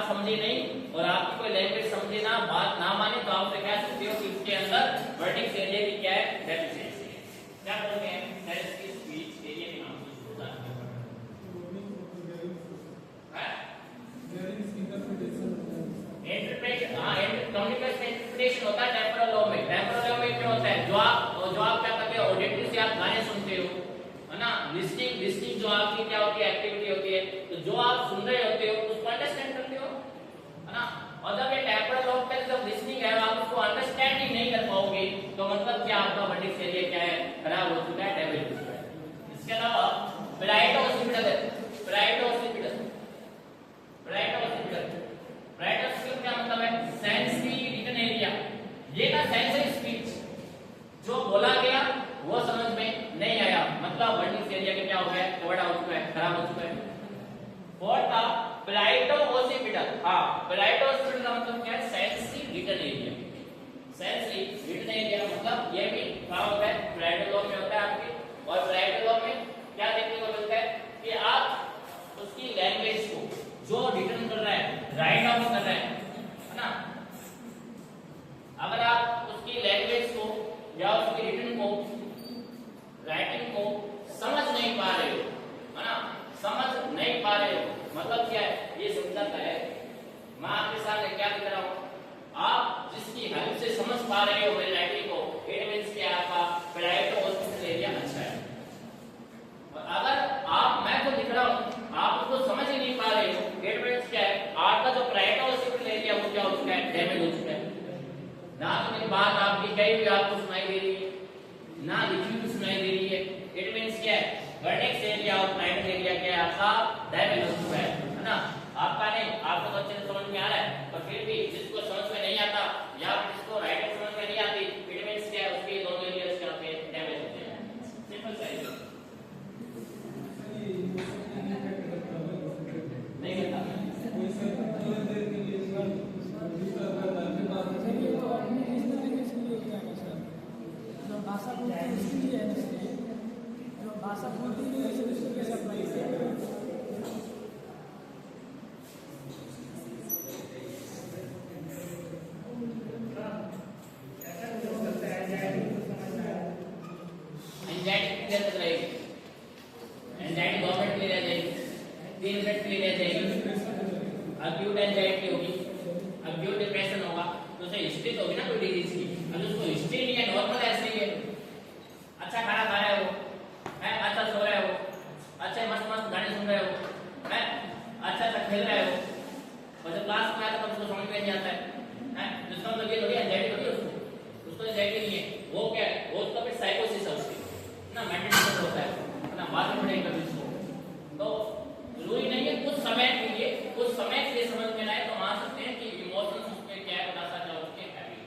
समझे नहीं और आपकी कोई लैंग्वेज समझे ना, बात ना माने, तो आप क्या सकते हो कि उसके अंदर वर्डिक्स एरिया की क्या है, डेफिशिएंसी है। क्या बोलते हैं, सेल्स की स्पीच एरिया के नाम से उसको जानते हैं। इंटरप्रेशन, हां कम्युनिकेशन इंटरप्रिटेशन होता है टेम्पोरल लॉ में। टेम्पोरल लॉ में क्या होता है, जो आप क्या करते हो, ऑडिटरी से आप गाने सुनते हो, है ना। लिस्निंग जो आपकी क्या होती है, एक्टिविटी होती है, तो जो आप सुन रहे होते हो उसको अंडरस्टैंड करते हो, है ना। और जब ये टेम्पोरल लॉ पे जब लिस्निंग है आप उसको अंडरस्टैंड ही नहीं कर पाओगे, तो मतलब क्या आपका वर्डिक्स एरिया क्या है, खराब हो चुका है, डैमेज हो चुका है। इसके अलावा ब्राइट ऑसिपिटल है, ब्राइट ऑसिपिटल क्या मतलब है, सेंसरी रिटन एरिया। ये ना सेंसरी स्पीच जो बोला गया वो समझ में नहीं आया, मतलब वर्डिक्स एरिया के क्या हो गया, कवर्ड हो चुका है, खराब हो चुका है। फोर्थ था पैलेटो ओसिपिटल। हां, पैलेटो ओसिपिटल का मतलब क्या है, sensory written area. Sensory written area मतलब ये भी क्या होता है, पैलेटो लॉ में होता है आपके। और पैलेटो लॉ में क्या देखने को मिलता है कि आप उसकी लैंग्वेज को जो रिटर्न कर रहा है, राइट डाउन कर रहा है ना, अगर आप उसकी लैंग्वेज को या उसकी रिटर्न को, राइटिंग को समझ नहीं पा रहे हो, है ना, समझ नहीं पा रहे हो, मतलब क्या है, ये समझाता है। मैं आपके सामने क्या दिख रहा हूं, आप जिसकी हेल्प से समझ पा रहे हो मेरी राइटिंग को, इट मींस कि आपका पैलेटो ओसिपिटल एरिया अच्छा है। और अगर आप, मैं तो दिख रहा हूं, आप उसको समझ ही नहीं पा रहे हो, इट मींस क्या है, आपका जो पैलेटो ओसिपिटल एरिया वो क्या हो चुका है, डैमेज हो चुका है। ना तो मेरी बात आपकी कही हुई आपको सुनाई दे रही है, ना लिखी हुई सुनाई दे रही है, इट मींस क्या है, वर्डिक्स एरिया और पैलेटो एरिया क्या है, आपका डैमेज हो चुका है ना। आपका नहीं, आपको तो अच्छे से समझ में आ रहा है, पर फिर भी जिसको समझ में नहीं आता या जिसको राइटिंग समझ में नहीं आती, इट मींस क्या है, उसके दोनों एरियाज क्या होते हैं, डैमेज होते हैं। सिंपल सा है, नहीं करता भाषा बोलते हैं इसलिए है, जो भाषा बोलती है उसको कैसे अप्लाई करें। एंजाइटी गवर्नमेंट के लिए रह जाएगी, 3 मिनट के लिए रह जाएगी। अक्यूट एंजाइटी होगी, अक्यूट डिप्रेशन होगा, तो उसे हिस्ट्री तो होगी ना कोई डिजीज की, अगर उसको हिस्ट्री नहीं है, नॉर्मल ऐसे ही है, अच्छा खाना खा रहे हो, है अच्छा सो रहे हो, अच्छे मस्त मस्त गाने सुन रहे हो, है अच्छा खेल रहे हो, और जब क्लास में आता तब उसको समझ में नहीं आता है, जिसका मतलब ये थोड़ी एंजाइटी होती है, उसको एंजाइटी नहीं है, वो क्या है, वो उसका फिर साइकोसिस है उसकी ना, मेंटल डिसऑर्डर होता है ना, बाद में पढ़ेगा इसको। तो जरूरी नहीं है कुछ समय के लिए समझ में ना आए तो मान सकते हैं कि इमोशंस उसमें क्या है, बता सकते हो उसके हैवी,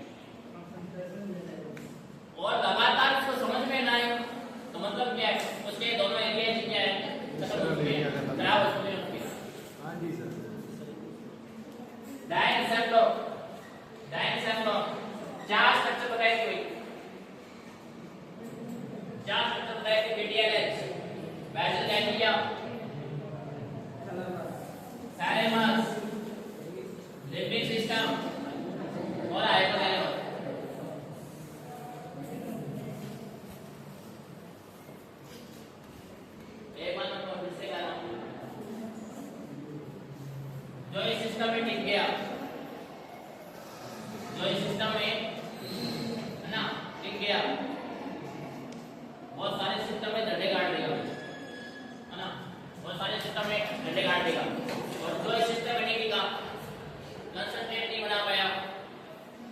और लगातार उसको समझ में ना आए तो मतलब क्या है, उसके दोनों एरिया क्या है, खत्म हो चुके हैं, खराब हो चुके हैं। हां जी सर। डायनसेफ्लॉन 4 स्ट्रक्चर बताए थे, 4 स्ट्रक्चर बताए थे, BTLH, basal ganglia, thalamus, limbic system और हाइपोथैलेमस। एक बार मैं फिर से कह रहा हूं, जो इस सिस्टम में टिक गया, जो इस सिस्टम में है ना टिक गया, बहुत सारे सिस्टम में डंडे गाड़ देगा, है ना, बहुत सारे सिस्टम में डंडे गाड़ देगा, और जो इस सिस्टम में टिकेगा, कंसंट्रेट नहीं बना पाया,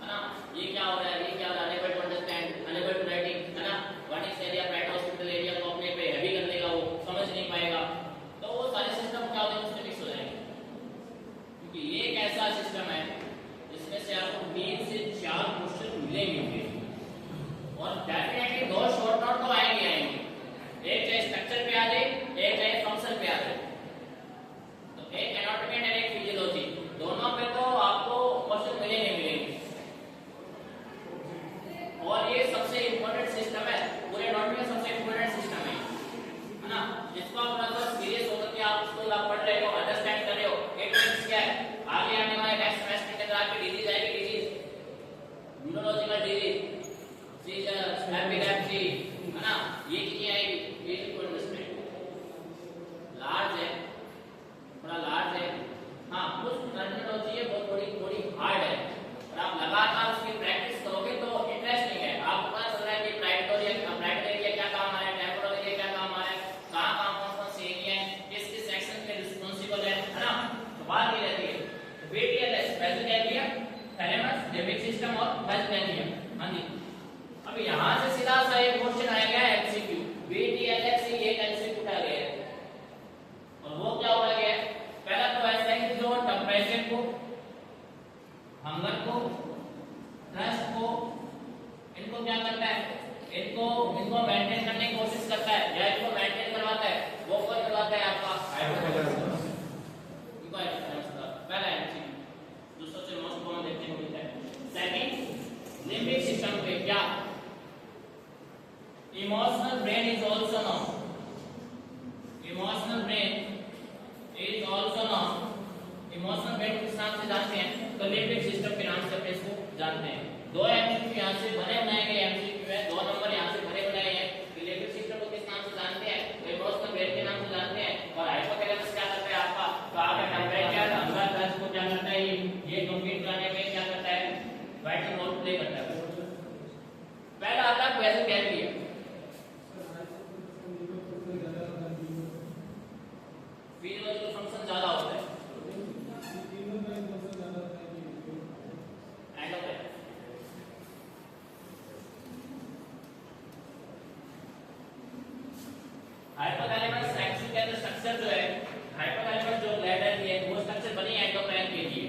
है ना, ये क्या हो रहा है, ये क्या हो रहा है, enable to understand, enable to writing, है ना, वर्डिक्स एरिया, पैलेटो ओसिपिटल एरिया को अपने पे हैवी कर देगा, वो समझ नहीं पाएगा, तो वो सारे सिस्टम क्या होते हैं, उसमें मिक्स हो जाएंगे। क्योंकि ये एक ऐसा सिस्टम है जिसमें से आपको 3 से 4 क्वेश्चन मिलेंगे, और डेफिनेटली 2 शॉर्ट नोट तो आएंगे, एक चाहे स्ट्रक्चर पे आ जाए, एक चाहे फंक्शन पे आ जाए, तो एक एनाटॉमी एंड एक ना, ये कितनी आएगी, ये इक्वल इंडस्ट्रेट लार्ज है, थोड़ा लार्ज है, हाँ कुछ टर्मिनोलॉजी है बहुत थोड़ी हार्ड है, और आप लगातार उसकी प्रैक्टिस करोगे तो इंटरेस्टिंग है, आपको पता चल रहा है कि प्राइवेट एरिया क्या काम आ रहा है, टेम्पोरल एरिया क्या काम आ रहा है, कहाँ कौन से एरिया है, किस सेक्शन पे रिस्पांसिबल है ना, तो बात ये रहती है। VTLS basic area, thalamus, limbic system और बेसिक। हाँ जी, अब यहाँ से सीधा सा एक क्वेश्चन आ गया है एमसीक्यू, VTLS से एक एमसीक्यू आ गया है, और वो क्या हो गया है, पहला तो ऐसा है कि जो टेम्परेचर को, हंगर को, थ्रस्ट को, इनको क्या करता है, इनको मेंटेन करने की कोशिश करता है या इनको मेंटेन करवाता है, वो कौन करवाता है आपका हाइपोथैलेमस। पहला एमसीक्यू, जो सबसे मोस्ट कॉमन देखने को मिलता है। सेकंड, लिम्बिक सिस्टम पे क्या, emotional brain is also known, emotional brain is also known, emotional brain किस नाम से जानते हैं, तो लिम्बिक सिस्टम के नाम से अपने इसको जानते हैं। दो एमसीक्यू यहां से बने बनाए गए एमसीक्यू है, दो नंबर यहां से बने बनाए हैं कि लिम्बिक सिस्टम को किस नाम से जानते हैं, तो इमोशनल ब्रेन के नाम से जानते हैं, और हाइपोथैलेमस क्या करता है आपका, तो आपका टेम्परेचर, हंगर, थ्रस्ट को क्या करता है, ये कंप्लीट करने में क्या करता है, वाइटल रोल प्ले करता है। पहला आता है बेसिक एरिया, फिजियोलॉजिकल फंक्शन ज्यादा होता है, हाइपोथैलेमस एक्चुअली का स्ट्रक्चर जो है, हाइपोथैलेमस जो ग्लैंड है वो स्ट्रक्चर बनी है एंडोक्राइन के लिए,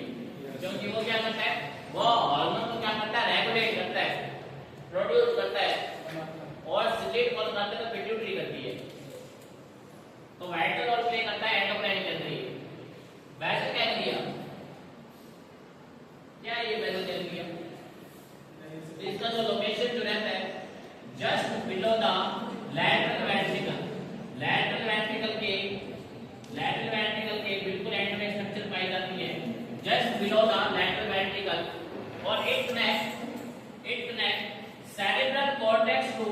क्योंकि वो क्या करता है, वो हार्मोन को क्या करता है, रेगुलेट करता है, प्रोड्यूस करता है, और सिलेक्ट कौन करता है, तो पिट्यूटरी करती है, तो वाइटल रोल प्ले करता है एंडोक्राइन के अंदर। बेसिक एरिया क्या है, ये बेसिक एरिया इसका जो लोकेशन जो रहता है just below the lateral ventricle, lateral ventricle के बिल्कुल एंड में स्ट्रक्चर पाई जाती है, just below the lateral ventricle, और it connect cerebral cortex to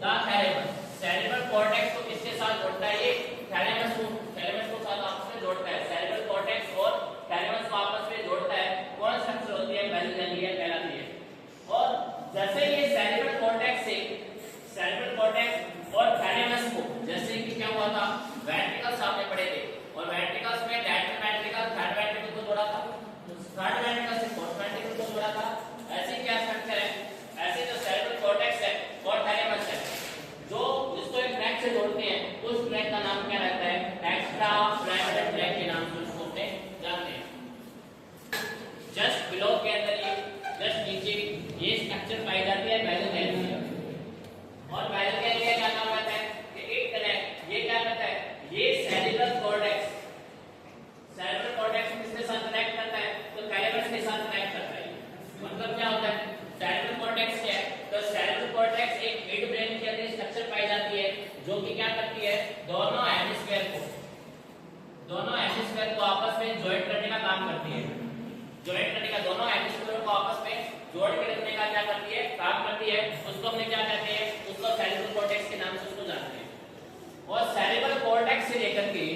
the thalamus, cerebral cortex को किसके साथ जोड़ता है, ये थैलेमस को साथ आपस में जोड़ता है, सेरेब्रल कॉर्टेक्स और थैलेमस को आपस में जोड़ता है, कौन स्ट्रक्चर होती है, बेसिक एरिया कहलाती है। और जैसे ये सेरेब्रल कॉर्टेक्स और थैलेमस को, जैसे कि क्या हुआ था, वेंट्रिकल्स आपने पढ़े थे, और वेंट्रिकल्स में लैटरल वेंट्रिकल थर्ड वेंट्रिकल को जोड़ा था, थर्ड वेंट्रिकल से फोर्थ वेंट्रिकल को जोड़ा था, ऐसे क्या स्ट्रक्चर है, ऐसे जो सेरेब्रल कॉर्टेक्स है और थैलेमस है, जो जिसको एक ट्रैक से जोड़ते हैं, उस ट्रैक का नाम क्या रहता है, एक्स्ट्रा पिरामिडल ट्रैक के नाम से उसको अपने जानते हैं। जस्ट बिलो के अंदर ये जस्ट नीचे ये स्ट्रक्चर पाई जाती है बेसिक एरिया, और बेसिक एरिया क्या काम करता है कि इट कनेक्ट, ये क्या करता है, ये सेरेब्रल कॉर्टेक्स किसके साथ कनेक्ट करता है, तो थैलेमस के साथ कनेक्ट करता है। मतलब क्या होता है, सेरेब्रल कॉर्टेक्स क्या है, तो सेरेब्रल कॉर्टेक्स एक मिड ब्रेन के अंदर स्ट्रक्चर पाई जाती है, जो कि क्या करती है, दोनों हेमिस्फीयर को आपस में जॉइंट करने का काम करती है, जॉइंट करने का, दोनों हेमिस्फीयर को आपस में जोड़ के रखने का क्या करती है, काम करती है, उसको हमने क्या कहते हैं, उसको सेरेब्रल कॉर्टेक्स के नाम से उसको जानते हैं। और सेरेब्रल कॉर्टेक्स से लेकर के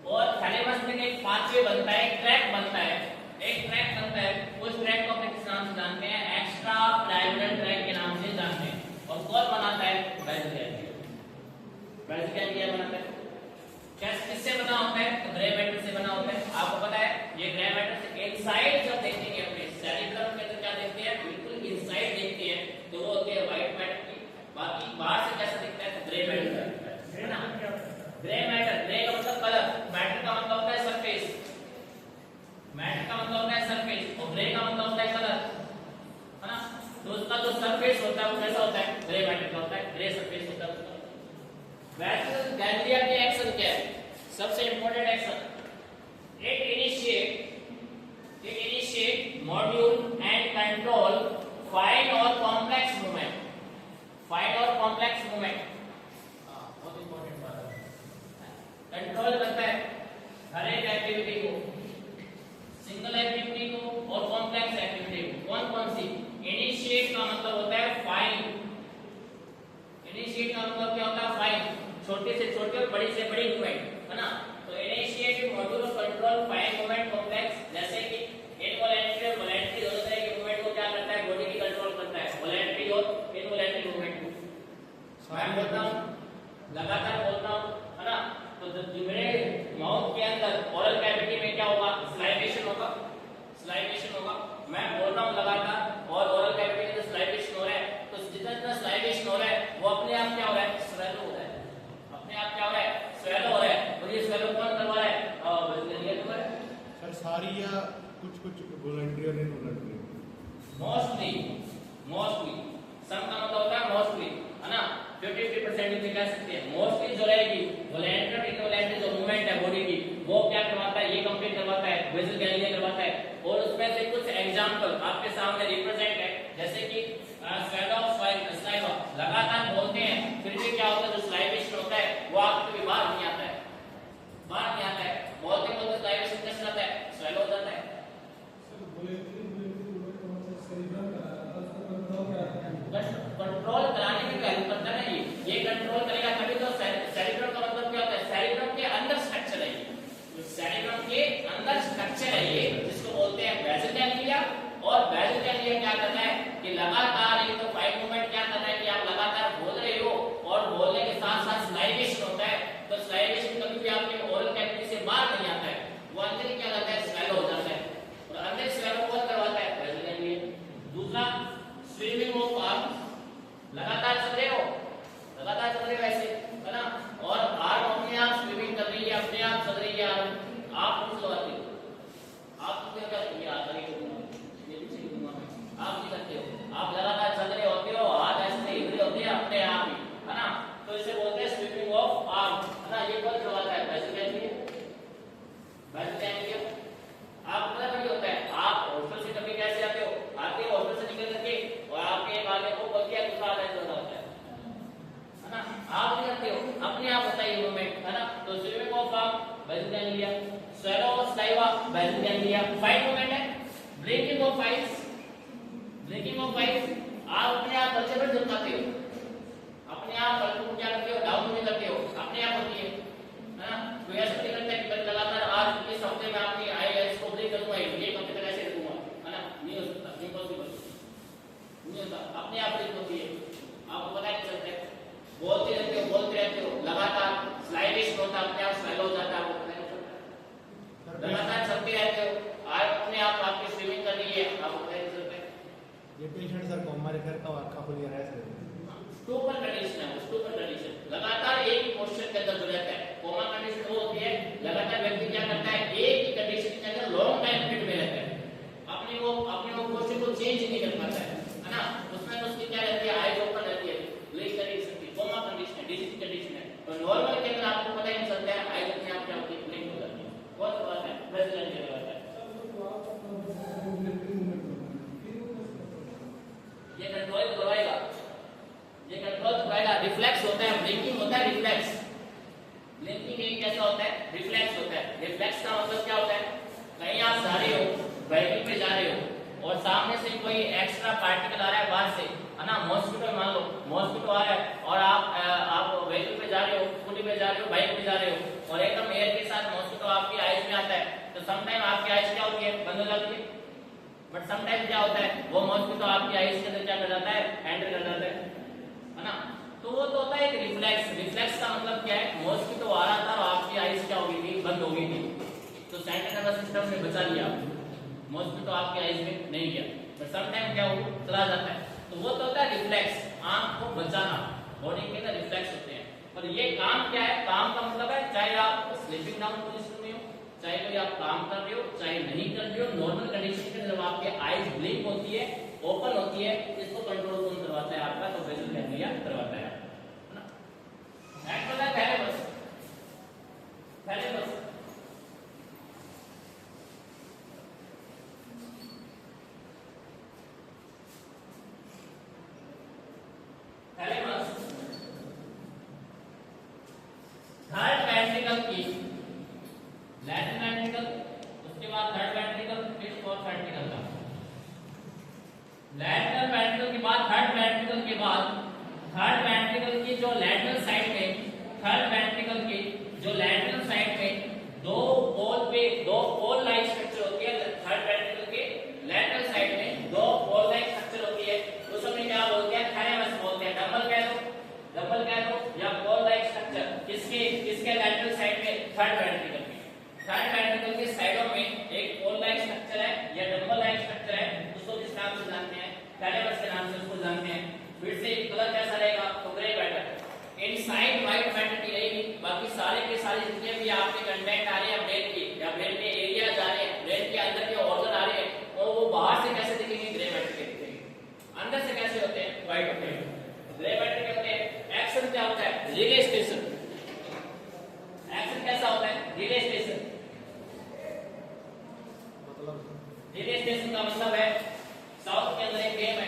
और थैलेमस में एक पाथवे बनता है, एक ट्रैक बनता है, उस ट्रैक को अपने किस नाम से जानते हैं, एक्स्ट्रा पिरामिडल ट्रैक के नाम से जानते हैं, और कौन बनाता है, बेसिक एरिया बनाता है। किससे बना होता है, तो ग्रे मैटर से बना होता है, आपको पता है, ये ग्रे मैटर से इनसाइड जब देखेंगे अपने सेरेब्रम के अंदर क्या देखते हैं, बिल्कुल इनसाइड देखते हैं, तो वो होते हैं व्हाइट मैटर की, बाकी बाहर से कैसा दिखता है, तो ग्रे मैटर है ना, ग्रे मैटर, ग्रे का मतलब कलर, मैटर का मतलब होता है सरफेस, और ग्रे का मतलब होता है कलर, है ना, तो उसका जो सरफेस होता है वो कैसा होता है, ग्रे मैटर का होता है, ग्रे सरफेस होता है उसका। वेसिकल गैंग्लिया के एक्शन क्या है, सबसे important action, it initiate module and control fine और कॉम्प्लेक्स मूवमेंट, बहुत इंपॉर्टेंट बात है, कंट्रोल करता है हर एक एक्टिविटी को, सिंगल एक्टिविटी को और कॉम्प्लेक्स एक्टिविटी को, कौन सी, इनिशिएट का मतलब होता है फाइन, इनिशिएट का मतलब क्या होता है? फाइन, छोटे से छोटे और बड़ी से बड़ी मूवमेंट, है ना? तो initiate module control fine movement complex, जैसे कि इनवॉलेंटरी और वॉलेंटरी दोनों तरह के मूवमेंट को क्या करता है? बॉडी की कंट्रोल करता है, वॉलेंटरी और इनवॉलेंटरी मूवमेंट को। मैं बोलता हूं, लगातार बोलता हूं, है ना? तो मेरे माउथ के अंदर ओरल कैविटी में क्या होगा? स्लाइवेशन होगा, स्लाइवेशन होगा। मैं बोल रहा हूं लगातार और ओरल कैविटी में स्लाइवेशन हो रहा है, तो जितना स्लाइवेशन हो रहा है वो अपने आप क्या हो रहा है? स्वेलो हो रहा है, अपने आप क्या हो रहा है? स्वेलो हो रहा है। और ये स्वेलो कौन करवा रहा है? वेजिटेरियन करवा रहा है सर। सारी या कुछ कुछ वॉलंटरी और इनवॉलंटरी? मोस्टली, मोस्टली सम का मतलब होता है मोस्टली, है ना? 50% भी कह सकते हैं। मोस्टली जो रहेगी वॉलेंटरी और इनवॉलेंटरी जो मूवमेंट है बॉडी की, वो क्या करवाता है? ये कंप्लीट करवाता है, वेसल गैंग्लिया करवाता है। और उसमें से कुछ एग्जांपल आपके सामने रिप्रेजेंट है, जैसे कि स्वेलो स्लाइवा, लगातार बोलते हैं फिर भी क्या होता है? जो स्लाइवेशन होता है वो आपके बाहर नहीं आता है, बाहर नहीं आता है। बोलते बोलते स्लाइवेशन कैसे आता है? स्वेलो हो जाता है। कंट्रोल कराने में हेल्प करता है ये कंट्रोल करेगा तभी तो। सेरिब्रम का मतलब क्या होता है? सेरिब्रम के अंदर स्ट्रक्चर है ये, सेरिब्रम के अंदर स्ट्रक्चर है ये, जिसको बोलते हैं बेसल गैंग्लिया। और बेसल गैंग्लिया क्या करता है कि लगातार एक तो फाइन मूवमेंट क्या करता है कि आप लगातार बोल रहे हो और बोलने के साथ साथ स्लाइवेशन होता है, तो स्लाइवेशन कभी भी आपके ओरल कैविटी से बाहर नहीं आता है, वो अंदर क्या करता है? स्वेलो हो जाता है। और अंदर स्वेलो कौन करवाता है? Basal ganglia. दूसरा स्विमिंग ऑफ आर्म्स, लगातार चल रहे हो, लगातार चल रहे हो ऐसे, है ना? और आर्म अपने आप स्विमिंग कर रही है, अपने आप चल रही है आर्म। आप कुछ लगाते हो, आप क्या करते हो? आगे ये पीछे घूमा, आप नहीं करते हो, आप लगातार चल रहे होते हो, हाथ ऐसे हिल रहे होते हैं अपने आप ही, है ना? तो इसे बोलते हैं स्विमिंग ऑफ आर्म, है ना? ये कौन करवाता है? Basal ganglia, basal ganglia. आप पता नहीं होता है, आप हॉस्टल से कभी कैसे आते हो? आते हो हॉस्टल से निकल करके और आपके एक आगे को बोल दिया, दूसरा आगे चल रहा होता है ना? आप नहीं करते हो, अपने आप होता है ये मूवमेंट, है ना? तो swimming of arm, basal ganglia. Swallow saliva, basal ganglia. Fine movement है। Breaking of ice, breaking of ice, आप अपने आप बच्चे पर झुकाते हो, अपने आप बल्कि को क्या करते हो? डाउन नहीं करते हो, अपने आप होती है ना? कोई ऐसा नहीं करता कि लगातार आज इस हफ्ते में आपकी आईएस को ब्रेक करूंगा, ये कंप्यूटर ऐसे रखूंगा, है ना? नहीं हो सकता, इम्पॉसिबल नहीं होता, अपने आप ब्रेक होती है, आपको पता नहीं चलता है। बोलते रहते हो लगातार स्लाइडेशन होता है, अपने आप स्वेलो हो जाता है, आपको पता नहीं चलता। लगातार चलते रहते हो, आप अपने आप आपकी स्विमिंग कर रही है, आपको पता नहीं चलता है। ये पेशेंट सर कोमा में करता हुआ आंखों खुली रह सकते हैं। स्टूपर कंडीशन है, स्टूपर कंडीशन, लगातार एक ही पोस्चर के अंदर जुड़ रहता है। कोमा कंडीशन वो होती है लगातार व्यक्ति क्या करता है? एक ही कंडीशन के अंदर लॉन्ग टाइम पीरियड में रहता है, अपने वो पोस्चर को चेंज नहीं कर पाता है ना? उसमें उसकी क्या रहती है? आईज ओपन रहती है, ब्लिंक कर नहीं सकती। कोमा कंडीशन है, डिजीज कंडीशन है। तो नॉर्मल के अंदर आपको पता ही नहीं चलता है, आईज अपने आप क्या होती है? ब्लिंक हो जाती है। बहुत बात है, बेसल गैंग्लिया होता है। ये कंट्रोल करवाएगा, ये कंट्रोल करवाएगा। रिफ्लेक्स होता है, ब्लिंकिंग होता है, रिफ्लेक्स। ब्लिंकिंग एक कैसा होता है? रिफ्लेक्स होता है। रिफ्लेक्स का मतलब क्या होता है? कहीं आप जा रहे हो, व्हीकल पे जा रहे हो और सामने से कोई एक्स्ट्रा पार्टिकल आ रहा है बाहर से, है ना? मॉस्किटो, मान लो मॉस्किटो आ रहा है और आप व्हीकल पे जा रहे हो, स्कूटी पे जा रहे हो, बाइक पे जा रहे हो और एकदम एयर के साथ मॉस्किटो आपकी आईज में आता है, तो सम टाइम आपकी आईज क्या होती है? बंद हो जाती है। बट सम टाइम क्या होता है? वो मॉस्किटो आपकी आईज के अंदर क्या कर जाता है? एंटर कर जाता है ना? तो वो तो होता है एक रिफ्लेक्स। रिफ्लेक्स का मतलब क्या है? मॉस्किटो आ रहा था और आपकी आईज क्या हो गई थी? बंद हो गई थी, तो सेंट्रल नर्वस सिस्टम ने बचा लिया, मॉस्किटो आपके आईज में नहीं गया। बट सम टाइम क्या हो? चला जाता है। तो वो तो होता है रिफ्लेक्स, आंख को बचाना, बॉडी के अंदर रिफ्लेक्स होते हैं। और ये काम क्या है? काम का मतलब है चाहे आप स्लीपिंग डाउन पोजीशन में हो, चाहे कोई आप काम कर रहे हो, चाहे नहीं कर रहे हो, नॉर्मल कंडीशन के अंदर जब आपके आईज ब्लिंक होती है, ओपन होती है, इसको कंट्रोल कौन करवाता है? आपका तो बेसल गैंग्लिया करवाता है ना? नेक्स्ट वाला thalamus. Thalamus thalamus third ventricle की, लेफ्ट वेंट्रिकल, उसके बाद थर्ड वेंट्रिकल, फिर फोर्थ वेंट्रिकल का। लेफ्ट वेंट्रिकल के बाद थर्ड वेंट्रिकल के बाद थर्ड वेंट्रिकल की जो लैटरल साइड में, थर्ड वेंट्रिकल की जो लैटरल साइड में दो पोल लाइक स्ट्रक्चर होती है। थर्ड वेंट्रिकल के लैटरल साइड में दो पोल लाइक स्ट्रक्चर होती है, उसको हम क्या बोलते हैं, थैलेमस बोलते हैं। डबल कह दो या पोल लाइक स्ट्रक्चर किसके लैटरल साइड में, थर्ड वेंट्रिकल के। थर्ड वेंट्रिकल के साइडों में एक पोल लाइक स्ट्रक्चर है या डबल लाइक स्ट्रक्चर है, उसको किस नाम से जानते हैं, थैलेमस के नाम से उसको जानते हैं। फिर से कलर कैसा रहेगा, तो grey matter. Inside white matter की रहेगी, बाकी सारे के सारे जितने भी आपके कंटेंट आ रहे हैं ब्रेन के या ब्रेन के एरिया जा रहे हैं, ब्रेन के अंदर के ऑर्गन आ रहे हैं, और वो बाहर से कैसे दिखेंगे, ग्रे मैटर के दिखेंगे। अंदर से कैसे होते हैं, व्हाइट होते हैं। ग्रे मैटर के होते हैं। एक्शन क्या होता है, रिले स्टेशन। एक्शन कैसा होता है, रिले स्टेशन। रिले स्टेशन का मतलब है साउथ के अंदर एक गेम है,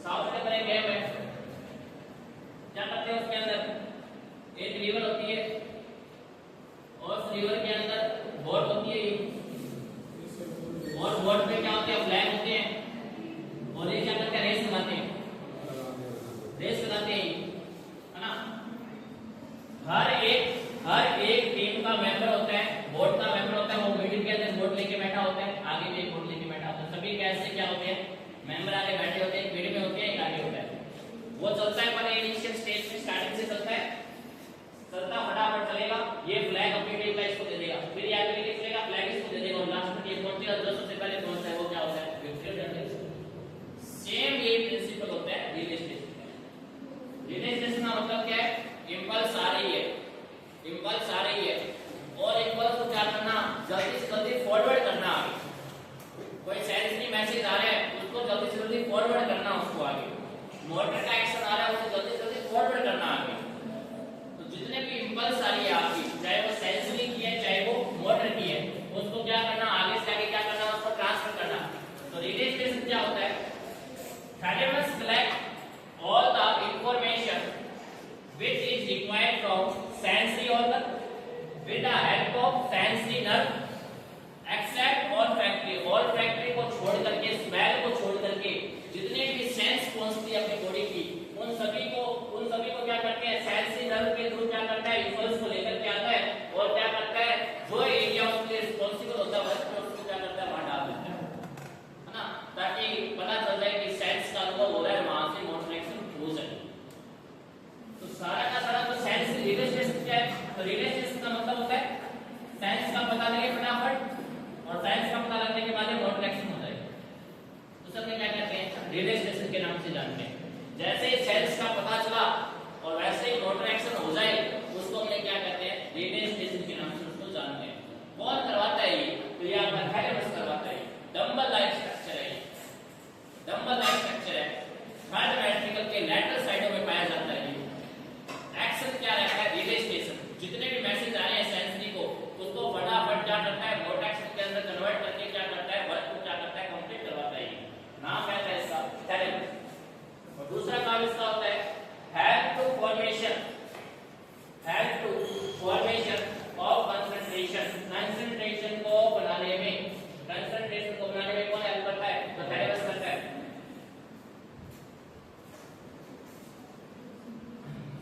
साउथ के अंदर एक गेम है, क्या करते हैं उसके अंदर एक रिवर होती है और उस रिवर के अंदर बोट होती है और बोट पे क्या होते हैं, फ्लैग होते हैं और ये क्या करते हैं, रेस लगाते हैं, है ना। हर एक टीम का मेंबर होता है, बोट का मेंबर होता है, वो मिडिल के अंदर बोट लेके बैठा होता है, आगे भी एक बोट लेके बैठा होता है। सभी कैसे क्या होते हैं, मेंबर आगे बैठे होते हैं, एक मिडिल में होते हैं, एक आगे होता है। वो चलता है पहले इनिशियल स्टेज में, स्टार्टिंग से चलता है, चलता फटाफट चलेगा, ये फ्लैग अपनी टीम का इसको दे देगा, फिर ये आगे निकलेगा, फ्लैग इसको दे देगा और लास्ट में ये पहुंचेगा जो सबसे पहले पहुंचता है वो क्या होता है, विक्ट्री। सेम ये प्रिंसिपल होता है रिले स्टेशन। रिले स्टेशन का मतलब क्या है, इंपल्स आ रही है, इंपल्स आ रही है और इंपल्स को क्या करना, जल्दी से जल्दी फॉरवर्ड करना आगे। कोई सेंसरी मैसेज आ रहा है, उसको जल्दी से जल्दी फॉरवर्ड करना उसको आगे। मोटर का एक्शन आ रहा है, उसे जल्दी से जल्दी फॉरवर्ड करना आगे। तो जितने भी इंपल्स आ रही है आपकी, चाहे वो सेंसरी की है चाहे वो मोटर की है, उसको क्या करना, आगे से आगे क्या करना, उसको ट्रांसफर करना। तो रिले स्टेशन क्या होता है, thalamus collect all the information which is required from sensory organ with the help of sensory nerve except olfactory। olfactory को छोड़ करके, स्मेल को छोड़ करके जितने भी सेंस पहुंचती है अपनी बॉडी की, उन सभी को क्या करते हैं, सेंसरी नर्व के थ्रू क्या करता है, इंपल्स को लेकर के आता है और क्या करता है, जो एरिया उसके रिस्पांसिबल होता है उसको क्या करता है, वहां डाल देता है ना, ताकि पता चल जाए कि सेंस का अनुभव हो रहा है, वहां से मोटर एक्शन हो सके। तो सारा का सारा तो सेंस रिले स्टेशन क्या है, तो रिले स्टेशन का मतलब होता है सेंस का पता लगे फटाफट और सेंस का पता लगने के बाद मोटर एक्शन हो जाएगा। तो सब क्या कहते हैं, रिले स्टेशन के नाम से जानते हैं। जैसे ही सेंस का पता चला और वैसे ही मोटर एक्शन हो जाए, उसको हम क्या कहते हैं, रिले स्टेशन के नाम से उसको जानते हैं। कौन करवाता है ये, तो ये आपका थैलेमस करवाता है। डंबल लाइक स्ट्रक्चर है, डंबल लाइक स्ट्रक्चर है, थर्ड वेंट्रिकल के लैटरल साइडों में पाया जाता है। एक्शन क्या रहता है, रिले स्टेशन। जितने भी मैसेज आ रहे हैं सेंसरी को, उसको फटाफट क्या करता है, मोटर एक्शन के अंदर कन्वर्ट करके क्या करता है, वर्क को क्या करता है, कंप्लीट करवाता है। नाम रहता है इसका थैलेमस। और दूसरा काम इसका होता है help to formation, help to formation of concentration. Concentration को बनाने में, कंसंट्रेशन को बनाने में कौन हेल्प करता है, तो थैलेमस करता है।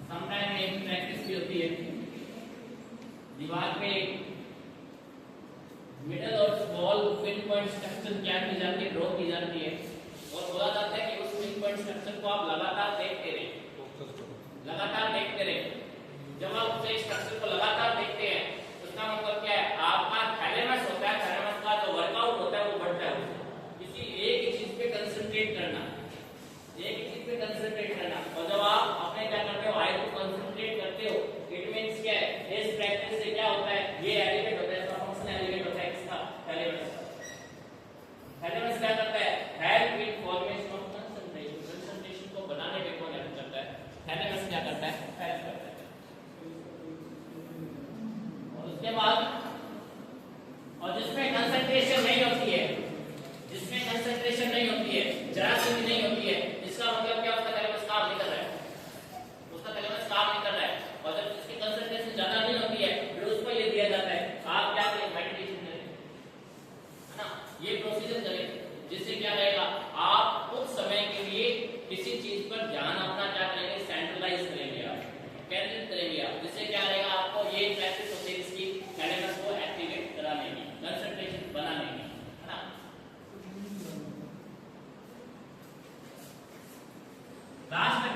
समटाइम एक प्रैक्टिस भी होती है, दीवार पे मिडल और स्मॉल पिन पॉइंट स्ट्रक्चर क्या की जाती है, ड्रॉ की जाती है और बोला जाता है कि उस पिन पॉइंट स्ट्रक्चर को आप लगातार देखते रहें, लगातार देखते रहें। जब आप उस स्ट्रक्चर को लगातार देखते हैं, उसका मतलब क्या है, आपका थैलेमस होता है, थैलेमस का जो वर्कआउट होता है वो बढ़ता है। किसी एक ही चीज पे कंसंट्रेट करना, एक ही चीज पे कंसंट्रेट करना। और जब आप अपने क्या करते हो, आई को कंसंट्रेट करते हो, इट मींस क्या है, इस प्रैक्टिस से क्या होता है, ये एलिमेंट होता है, इसका फंक्शन एलिमेंट होता है किसका, थैलेमस। थैलेमस क्या करता है, help in formation of concentration. Concentration को बनाने में कौन हेल्प करता है, थैलेमस क्या करता है, हेल्प करता है। और उसके बाद, और जिसमें कंसंट्रेशन नहीं होती है, जिसमें कंसंट्रेशन नहीं होती है, जरा सी भी नहीं होती है, इसका मतलब क्या, उसका थैलेमस काम नहीं कर रहा है।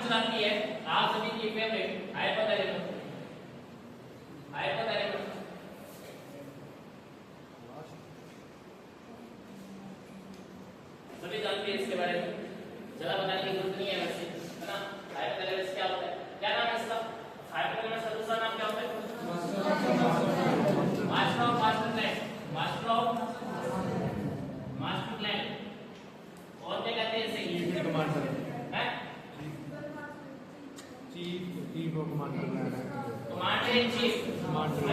जो आती है आप सभी की फेवरेट हाइपोथैलेमस। हाइपोथैलेमस सभी जानते हैं इसके बारे में, ज्यादा बताने की जरूरत नहीं है वैसे, है ना। हाइपोथैलेमस क्या होता है, क्या नाम है इसका? हाइपोथैलेमस का दूसरा नाम क्या होता है? Master of master gland. Master of master gland. और क्या कहते हैं इसे? चीफ कमांडर हैं? Chief of commander commander in chief. Commander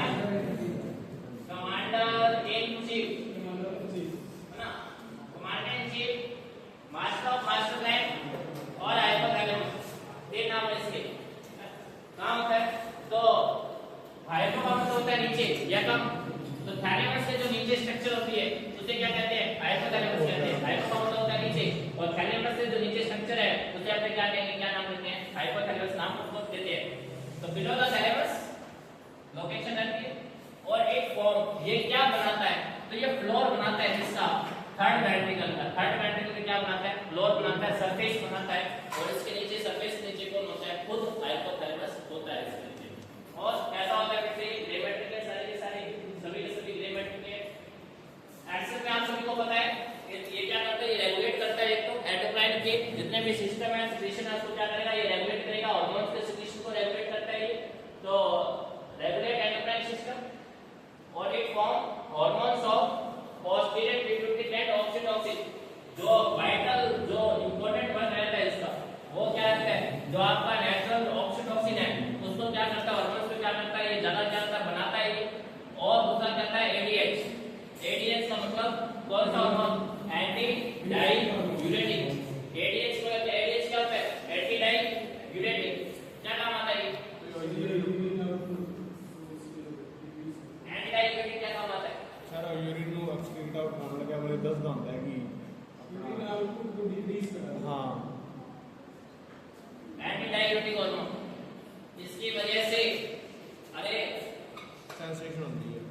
in chief, है ना। Commander in chief, master of master gland और हाइपोथैलेमस, ये नाम है इसके। काम होता है तो हाइपो का मतलब होता है नीचे या कम, तो थैलेमस से जो नीचे स्ट्रक्चर होती है उसे क्या कहते हैं? हाइपोथैलेमस कहते हैं। हाइपो का मतलब होता है नीचे, और थैलेमस से जो नीचे स्ट्रक्चर है उसे आप क्या कहेंगे, क्या नाम देते हैं? हाइपोथैलेमस नाम उसको देते हैं। तो बिलो द थैलेमस लोकेशन रहती है, और एक फॉर्म ये क्या बनाता है, तो ये फ्लोर बनाता है जिसका थर्ड वेंट्रिकल का। थर्ड वेंट्रिकल क्या बनाता है? फ्लोर बनाता है, सरफेस बनाता है, और इसके नीचे सरफेस नीचे कौन होता है? खुद हाइपोथैलेमस होता है इसके नीचे। और ऐसा होता है कि ग्रे मैट्रिक्स है, सारे के सारे सभी के सभी ग्रे मैट्रिक्स है। एक्सेल में आप सभी को पता है ये क्या करता है? ये रेगुलेट करता है एक तो एंडोक्राइन के जितने भी सिस्टम है, सिक्रीशन है, उसको क्या करेगा? ये रेगुलेट करेगा। हार्मोन्स के सिक्रीशन को रेगुलेट करता है ये, तो रेगुलेट एंडोक्राइन सिस्टम। और एक form hormones of posterior pituitary gland oxytocin, जो वाइटल जो इंपॉर्टेंट वर्क रहता है इसका, वो क्या रहता है? जो आपका नेचुरल ऑक्सीटोसिन है उसको क्या करता है? हार्मोन्स को क्या करता है? ये ज्यादा क्या करता है? बनाता है ये। और दूसरा कहता है एडीएच। एडीएच का मतलब कौन सा हार्मोन? Anti diuretic. एडीएच को एडीएच क्या होता है? Anti diuretic. क्या काम आता है ये? एंटी डाइयूरेटिक क्या काम आता है? सर यूरिन ਨੂੰ ਐਕਸਕ੍ਰੀਟ ਆਊਟ ਕਰਨ ਲੱਗਿਆ ਮੈਨੂੰ ਦੱਸਦਾ ਹੁੰਦਾ ਹੈ ਕਿ यूरिन आउटपुट को डिक्रीज करना। हाँ एंटी डाइयूरेटिक हार्मोन, इसकी वजह से अरे सेंसेशन होती है।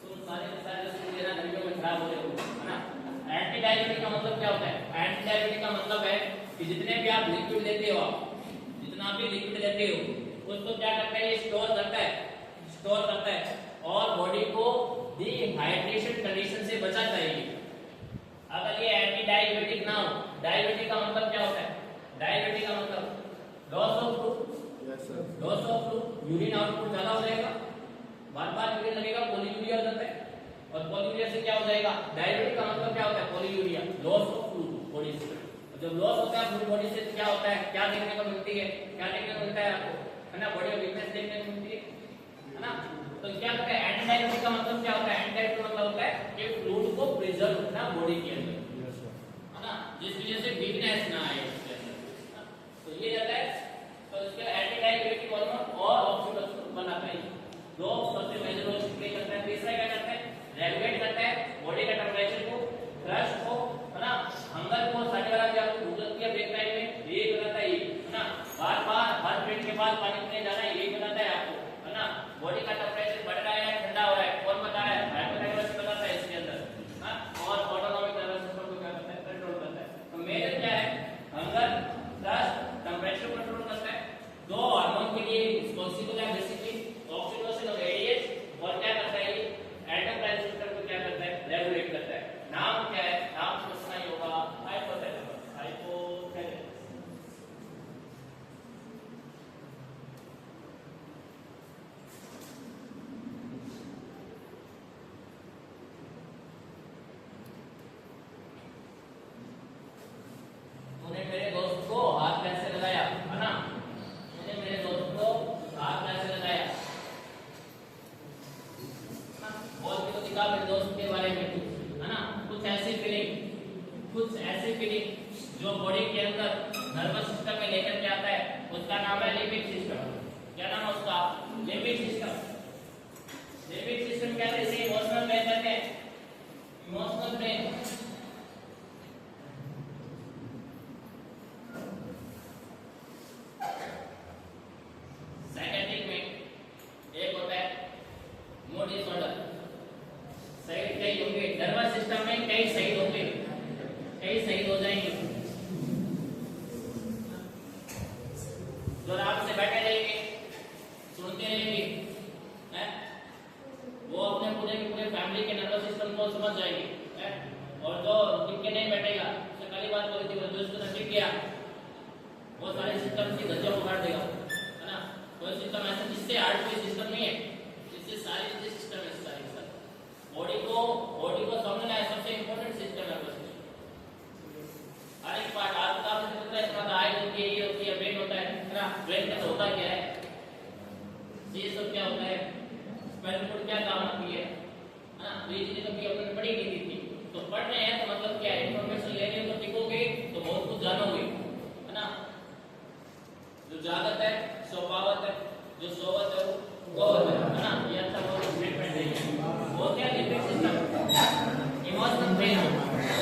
तुम सारे सुन लेना, वीडियो में खराब हो रहे हो, है ना। एंटी डाइयूरेटिक का मतलब क्या होता है? एंटी डाइयूरेटिक का मतलब है कि जितने भी आप लिक्विड लेते हो, जितना भी लिक्विड लेते हो उसको क्या करता है? ये स्टोर करता है, स्टोर करता है, और बॉडी को डिहाइड्रेशन कंडीशन से बचाता है ये। अगर ये एंटी डायबिटिक ना हो, डायबिटिक का मतलब क्या होता है? डायबिटिक का मतलब loss of flu. Yes sir. Loss of flu, urine output ज्यादा हो जाएगा, बार-बार यूरिन लगेगा, पॉलीयूरिया हो जाता है, और पॉलीयूरिया से क्या हो जाएगा? डायबिटिक का मतलब क्या होता है? Polyuria, loss of fluid body से। जब लॉस होता है फ्लू बॉडी से क्या होता है? क्या देखने को मिलती है? क्या देखने को मिलता है आपको? है ना, बॉडी में वीकनेस देखने को मिलती है ना। तो क्या होता है? एंटी डायबिटिक का मतलब क्या होता है? एंटी डायबिटिक का मतलब होता है कि फ्लूइड को प्रिजर्व रखना बॉडी के अंदर, यस सर। है ना, जिस वजह से वीकनेस ना आए उसके अंदर। तो ये रहता है, तो इसके एंटी डायबिटिक हार्मोन और ऑक्सीटोसिन बनाता है। दो सबसे मेजर रोल प्ले करता है। तीसरा क्या करता है? रेगुलेट करता है बॉडी का टेंपरेचर को, थ्रस्ट को, है ना, हंगर को, सारे वाला भी आपको भूख लगती है ब्रेक टाइम में, ये बनाता है ये, है ना, बार-बार हर मिनट के बाद पानी पीने जाना है, ये बनाता है आपको, है ना। बॉडी का टेंपरेचर बढ़ रहा है ठंडा हो रहा है, कौन बता रहा है? हाइपोथैलेमस बताता है इसके अंदर, हां। और ऑटोनॉमिक नर्वस सिस्टम को क्या करता है? कंट्रोल करता है। तो मेजर क्या है? हंगर, थ्रस्ट, टेंपरेचर कंट्रोल करता है। दो हार्मोन के लिए रिस्पांसिबल है बेसिकली, ऑक्सीटोसिन और एडीएच, और क्या करता है ये? एंडोक्राइन सिस्टम को क्या करता है? रेगुलेट करता है। नाम क्या है? नाम समझना ही होगा, हाइपोथैलेमस। हाइपोथैलेमस तूने मेरे दोस्त को हाथ कैसे लगाया, है ना? मैंने मेरे दोस्त को हाथ कैसे लगाया, बोल के तो दिखा मेरे दोस्त के बारे में, है ना। कुछ ऐसी फीलिंग जो बॉडी के अंदर नर्वस सिस्टम में लेकर के आता है, उसका नाम है लिम्बिक सिस्टम। क्या नाम है उसका? Limbic system. लिम्बिक सिस्टम क्या है? इसे इमोशनल ब्रेन कहते हैं, इमोशनल ब्रेन। साइकेट्रिक में एक होता है मूड डिसऑर्डर, साइड कई होंगे, नर्वस सिस्टम में कई साइड होंगे, कई साइड हो जाएंगे, गया, बहुत सारे सिस्टम की गज्जों को काट देगा, है ना। कोई सिस्टम ऐसा जिससे हार्ड कोई सिस्टम नहीं है, इससे सारे जितने सिस्टम है सारे बॉडी को समझना है, सबसे इम्पोर्टेंट सिस्टम है बस। हर एक पार्ट आपका पता है, इसका आई होती है, ये होती है, ब्रेन होता है ना। ब्रेन का होता क्या है, ये सब क्या होता है, स्पाइनल कॉर्ड क्या काम आती है ना। तो ये चीजें कभी अपन पढ़ी नहीं थी, तो पढ़ रहे हैं तो मतलब क्या है, इन्फॉर्मेशन ले रहे हो तो टिकोगे तो बहुत कुछ जानोगे, है ना। जो जागत है सो पावत है, जो सोवत है वो है ना। ये अच्छा बहुत स्टेटमेंट है। वो क्या लिम्बिक सिस्टम, इमोशनल ब्रेन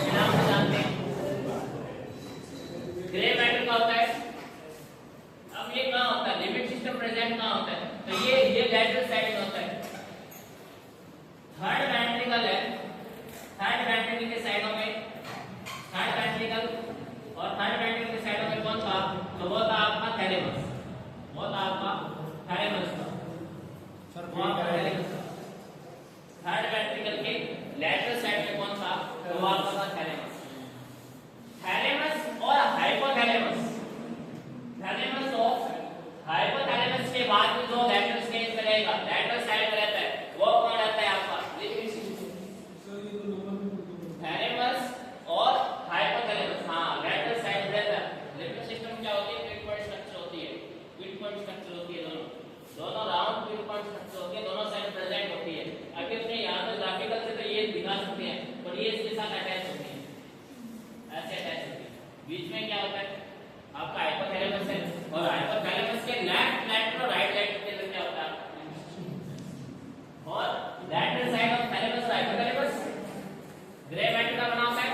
के नाम से जानते हैं। ग्रे मैटर का होता है, अब ये कहाँ होता है, लिम्बिक सिस्टम प्रेजेंट कहाँ होता है, तो ये लैटरल साइड में होता है। थर्ड वेंट्रिकल है, थर्ड वेंट्रिकल के साइडों में, थर्ड वेंट्रिकल और थर्ड वेंट्रिकल के साइडों में कौन था, तो वो था आपका थैलेमस, वो था आपका थैलेमस था सर। थर्ड वेंट्रिकल के लैटरल साइड में कौन था, तो वो आपका था थैलेमस। थैलेमस और हाइपोथैलेमस, थैलेमस और हाइपोथैलेमस के बाद में जो लैटरल स्टेज में रहेगा, लैटरल साइड में रहता है, वो कौन रहता है आपका, थैलेमस और हाइपोथैलेमस। हाँ, लैटरल साइड में रहता है। लिम्बिक सिस्टम क्या होती है, ट्विन पॉइंट स्ट्रक्चर होती है, ट्विन पॉइंट स्ट्रक्चर होती है, दोनों राउंड ट्विन पॉइंट स्ट्रक्चर होती है, दोनों साइड प्रेजेंट होती है। अभी अपने यहाँ पे ग्राफिकल से तो ये दिखा सकते हैं, पर ये इसके साथ अटैच होती है, ऐसे अटैच होती है। बीच में क्या होता है आपका हाइपोथैलेमस है, और हाइपोथैलेमस के लेफ्ट लैटरल और राइट लैटरल के अंदर क्या होता है, और लैटरल साइड ऑफ थैलेमस और हाइपोथैलेमस ग्रे मैटर का बना होता है,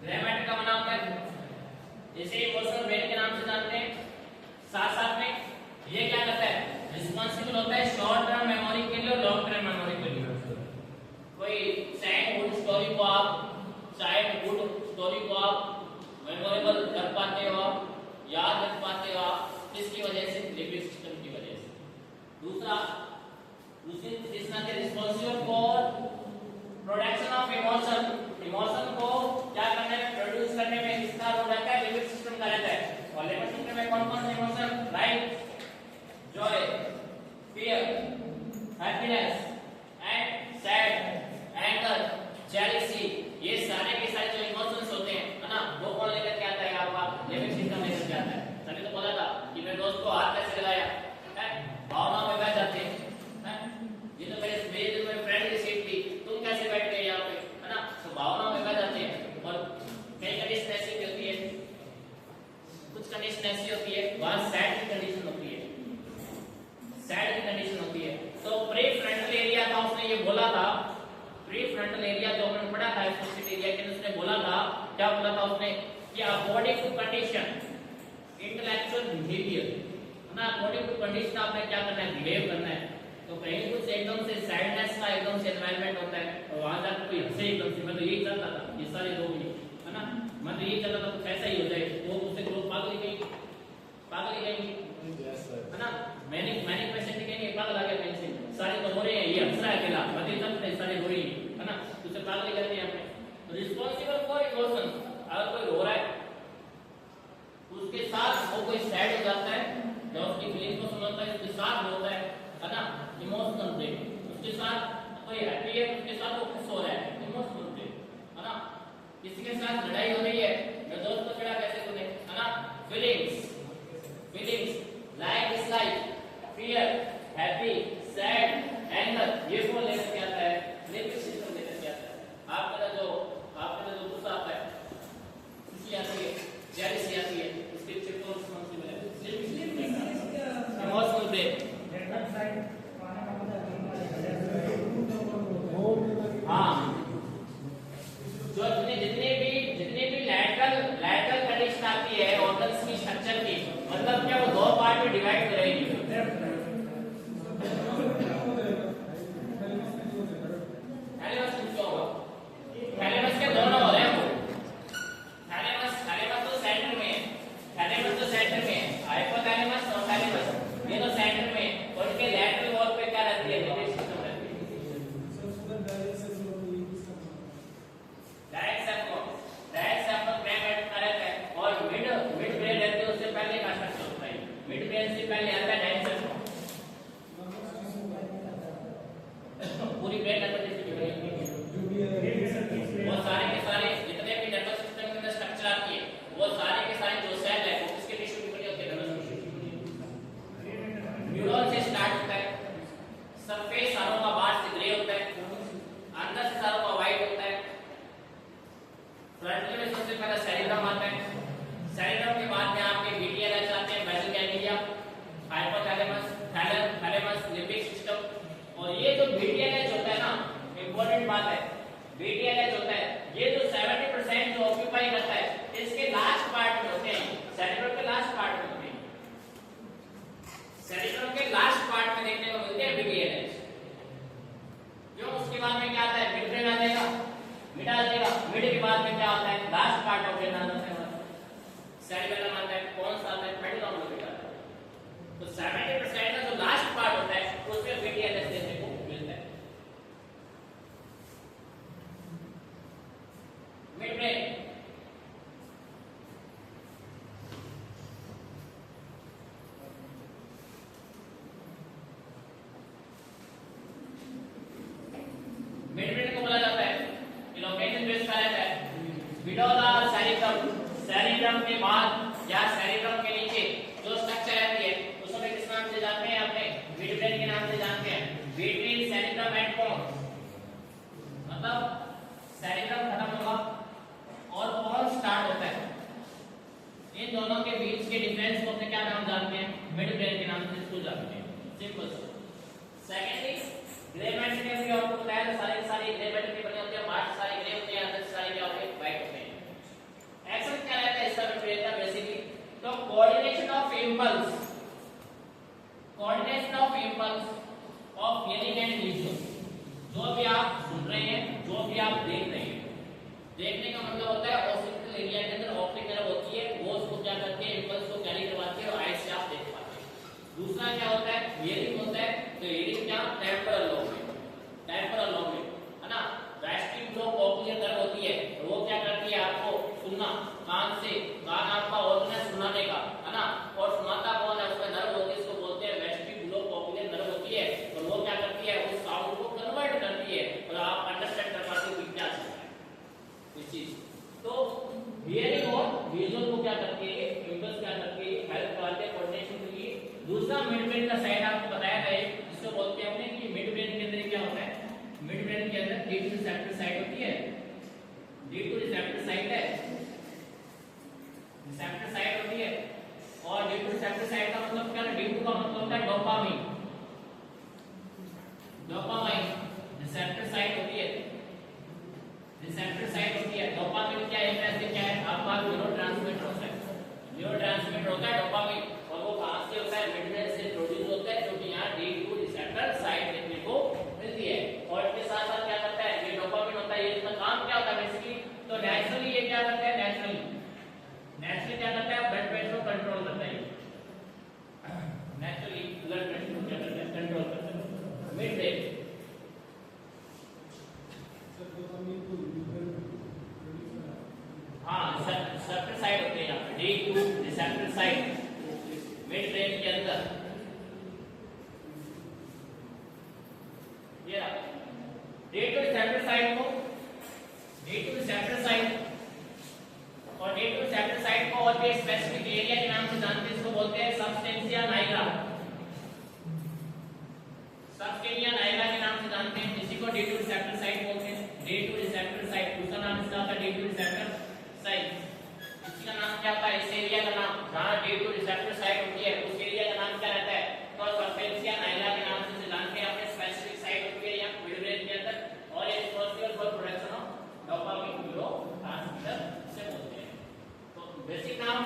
ग्रे मैटर का बना होता है। इसे इमोशनल ब्रेन के नाम से जानते हैं। साथ साथ में ये क्या करता है, रिस्पांसिबल होता है शॉर्ट टर्म मेमोरी के लिए और लॉन्ग टर्म मेमोरी के लिए। कोई चाइल्डहुड स्टोरी को आप मेमोरेबल कर पाते हो, याद रख पाते हो आप, किसकी वजह से, लिम्बिक सिस्टम की वजह से। दूसरा, responsible for production of emotion, emotion को क्या करने में, प्रोड्यूस करने में किसका रोल रहता है, लिम्बिक सिस्टम का रहता है। और लिम्बिक सिस्टम में कौन कौन से emotion, right, Joy, fear, happiness and sad, anger, jealousy, ये सारे के सारे जो इमोशंस होते हैं, है ना, वो कौन लेकर के आता है आपका, लिम्बिक सिस्टम लेकर के आता है। तभी तो बोला था कि मेरे दोस्त को हाथ कैसे लगाया है, भावनाओं में बह जाते हैं, ये तो मेरे फ्रेंड की सीट थी, तुम कैसे बैठ गए यहाँ पे, है ना। तो भावनाओं में बह जाते हैं। और कई कंडीशन ऐसी भी होती है, कुछ कंडीशन ऐसी होती है वहां सैड की कंडीशन होती है, सैड की कंडीशन होती है। तो प्री फ्रंटल एरिया था, उसने ये बोला था, प्री फ्रंटल एरिया जो हमने पढ़ा था एसोसिएट एरिया के, उसने बोला था, क्या बोला था उसने, कि according to condition intellectual behaviour, है ना, अकॉर्डिंग टू कंडीशन आपने क्या करना है, बिहेव करना है। तो कहीं कुछ एकदम से सैडनेस का एकदम से एनवायरनमेंट होता है, और वहां जाकर कोई हंसे एकदम से, मैं तो यही चाहता था ये सारे लोग ही, है ना, मैं तो यही चाहता था कुछ ऐसा ही हो जाए, वो उससे लोग पागल ही कहेंगे, है ना। मैंने पेशेंट कहेंगे पागल आ गया कहीं से, सारे तो हो रहे हैं, ये हंस रहा है अकेला, मैं तो जानते हैं सारे हो रही है ना, उससे पागल ही करते हैं हमने। तो रिस्पांसिबल फॉर इमोशन, अगर कोई रो रहा है उसके साथ वो कोई सैड हो जाता है, या उसकी फीलिंग को समझता है, उसके साथ होता है ना, इमोशनल ब्रेन। उसके साथ कोई हैप्पी है, उसके साथ वो खुश हो रहा है, इमोशनल ब्रेन, है ना। किसी के साथ लड़ाई हो रही है, मैं दोस्त को छेड़ा कैसे सुने, है ना, feelings like dislike, fear, happy, sad, anger, ये वो लेकर के आता है, लिम्बिक सिस्टम लेकर के आता है। आपका जो गुस्सा आता है, खुशी आती है, जेलसी आती है, इसके पीछे कौन रिस्पांसिबल है, इमोशनल ब्रेन। हाँ, जो जितने भी लैटरल कंडीशन आती है ऑर्गन्स की स्ट्रक्चर की, मतलब क्या वो दो पार्ट में डिवाइड करेगी। थैलेमस के दोनों हो रहे हैं, थैलेमस तो सेंटर में है, थैलेमस तो सेंटर में है, हाइपोथैलेमस और थैलेमस ये तो सेंटर में है, और इनके लैटरल वॉल पे क्या रहती है, लिम्बिक सिस्टम रहती है। डायरेक्ट सेप्टम ग्रे मैटर सबसे पहले आता है डायरेक्शन, पूरी ब्रेन नर्वस सिस्टम वो सारे के सारे जितने भी नर्वस सिस्टम के अंदर स्ट्रक्चर आती है वो सारे के सारे जो सेल है वो किसके टिश्यू की बनी होती है, नर्वस टिश्यू। न्यूरॉन से स्टार्ट होता है, सरफेस सारों का बाहर से ग्रे होता है, अंदर से सारों का व्हाइट होता है। फ्रंटली में सबसे पहले सेरिब्रम आता है, सेरिब्रम के बाद में आपके मीडियल आते हैं, basal ganglia, hypothalamus, thalamus, limbic system. और ये जो मीडियल होता है ना, इंपॉर्टेंट बात है, मीडियल होता है ये जो 70% जो ऑक्यूपाई करता है इसके लास्ट पार्ट में होते हैं, सेरिब्रम के लास्ट पार्ट में होते हैं, सेरिब्रम के लास्ट पार्ट में देखने को मिलते हैं मीडियल। क्यों? उसके बाद में क्या आता है, मिड ब्रेन आ जाएगा, मिड आ जाएगा, मिड के बाद में क्या आता है, लास्ट पार्ट ऑफ ब्रेन आता है, सेरिबेलम आता है, कौन सा आता है, पेडुलम आता है। तो 70% का जो लास्ट पार्ट होता है उसमें मीडियल देखने को मिलता है। मिड ब्रेन मिड ब्रेन को बोला जाता है, इलोकेशन बेस का रहता है बिलो द सेरिब्रम, सेरिब्रम के बाद या सेरिब्रम के नीचे जो स्ट्रक्चर रहती है उसको हम किस नाम से जानते हैं, अपने मिड ब्रेन के नाम से जानते हैं, बिटवीन सेरिब्रम एंड पोन्स। मतलब सेरिब्रम खत्म होगा और पोन्स स्टार्ट होता है, इन दोनों के बीच के डिफरेंस को अपने क्या नाम जानते हैं, मिड ब्रेन के नाम से इसको जानते हैं, सिंपल। सेकेंडली ग्रे मैटर के भी आपको बताया था, सारी ग्रे मैटर की बनी होती है, बाहर सारे ग्रे होते हैं, अंदर सारे क्या होते हैं, व्हाइट होते हैं। एक्शन क्या रहता है इसका मिड का बेसिकली, तो coordination of impulse, coordination of impulse of hearing and visual. जो भी आप सुन रहे हैं, जो भी आप देख रहे हैं, देखने का मतलब होता है ऑक्सीपिटल एरिया के अंदर ऑप्टिक नर्व होती है, वो उसको क्या करती है, इंपल्स को कैरी करवाती है और आई से आप देख पाते हैं। दूसरा क्या होता है, हियरिंग होता है, तो हियरिंग क्या, टेम्पोरल लोब में, टेम्पोरल लोब में है ना, वेस्टिब्यूलो कॉक्लियर नर्व होती है, वो क्या करती है, आपको सुनना, कान से, कान आपका ऑर्गन है सुनाने का, है ना, और सुनाता कौन है, उसका नर्व होती है, इसको बोलते हैं वेस्टिब्यूलो कॉक्लियर नर्व होती है, और वो क्या करती है, उस साउंड को कन्वर्ट करती है और आप अंडरस्टैंड कर पाते हो कि क्या चल रहा है इस चीज। तो हियरिंग और विजुअल को क्या करती है, इंपल्स क्या करती है, हेल्प करते हैं कोऑर्डिनेशन के लिए। दूसरा मिड ब्रेन का साइड आपको बताया था, जिसको बोलते हैं हमने कि मिड ब्रेन के अंदर क्या होता है, मिड ब्रेन के अंदर डी टू रिसेप्टर साइट होती है, डी टू रिसेप्टर साइट है, रिसेप्टर साइट होती है, और डी टू रिसेप्टर साइट का मतलब क्या है, डी टू का मतलब होता है डोपामाइन, डोपामाइन रिसेप्टर साइट होती है, रिसेप्टर साइट होती है। डोपामाइन क्या है, ऐसे क्या है, आपका न्यूरोट्रांसमीटर होता है, न्यूरोट्रांसमीटर होता है डोपामाइन, और वो कहां से होता है, मिड ब्रेन से प्रोड्यूस होता है, जो कि यहां डी टू रिसेप्टर साइट देखने को मिलती है। और इसके साथ साथ क्या करता है, ये डोपामाइन होता है, ये इसका काम क्या होता है बेसिकली, तो नेचुरली ये क्या करता है, नेचुरली क्या करता है, ब्लड प्रेशर को कंट्रोल करता है, नेचुरली ब्लड प्रेशर को क्या करता है, कंट्रोल करता है। मिड ब्रेन हाँ रिसेप्टर साइट होते हैं यहाँ पे, D two receptor site mid brain के अंदर, ये डी टू रिसेप्टर साइट को, डी टू रिसेप्टर साइट और डी टू रिसेप्टर साइट को और भी स्पेसिफिक एरिया के नाम से जानते हैं, इसको बोलते हैं सबस्टेंशिया नाइग्रा, सबस्टेंशिया नाइग्रा के नाम से जानते हैं, इसी को डी टू रिसेप्टर साइट बोलते हैं, डी टू रिसेप्टर साइट। दूसरा नाम इसका होता है डी टू रिसेप्टर साइट, इसका नाम क्या होता है, इस एरिया का नाम जहां डी टू रिसेप्टर साइट होती है उस एरिया का नाम क्या रहता है, तो सबस्टेंशिया नाइग्रा के नाम से जानते हैं, अपने स्पेसिफिक साइट होती है यहाँ मिड ब्रेन के अंदर, और ये responsible for production of dopamine neurotransmitter से बोलते हैं। तो बेसिक नाम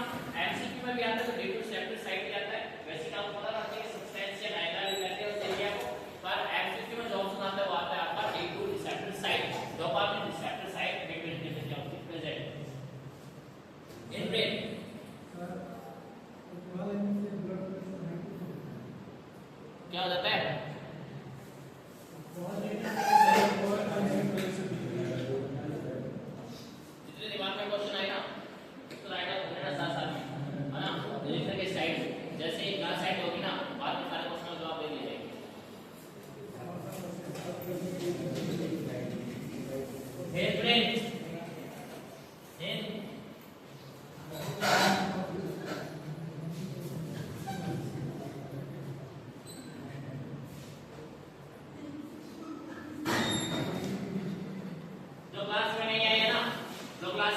एमसीक्यू में भी आता है, तो डी टू रिसेप्टर साइट भी आता है, बेसिक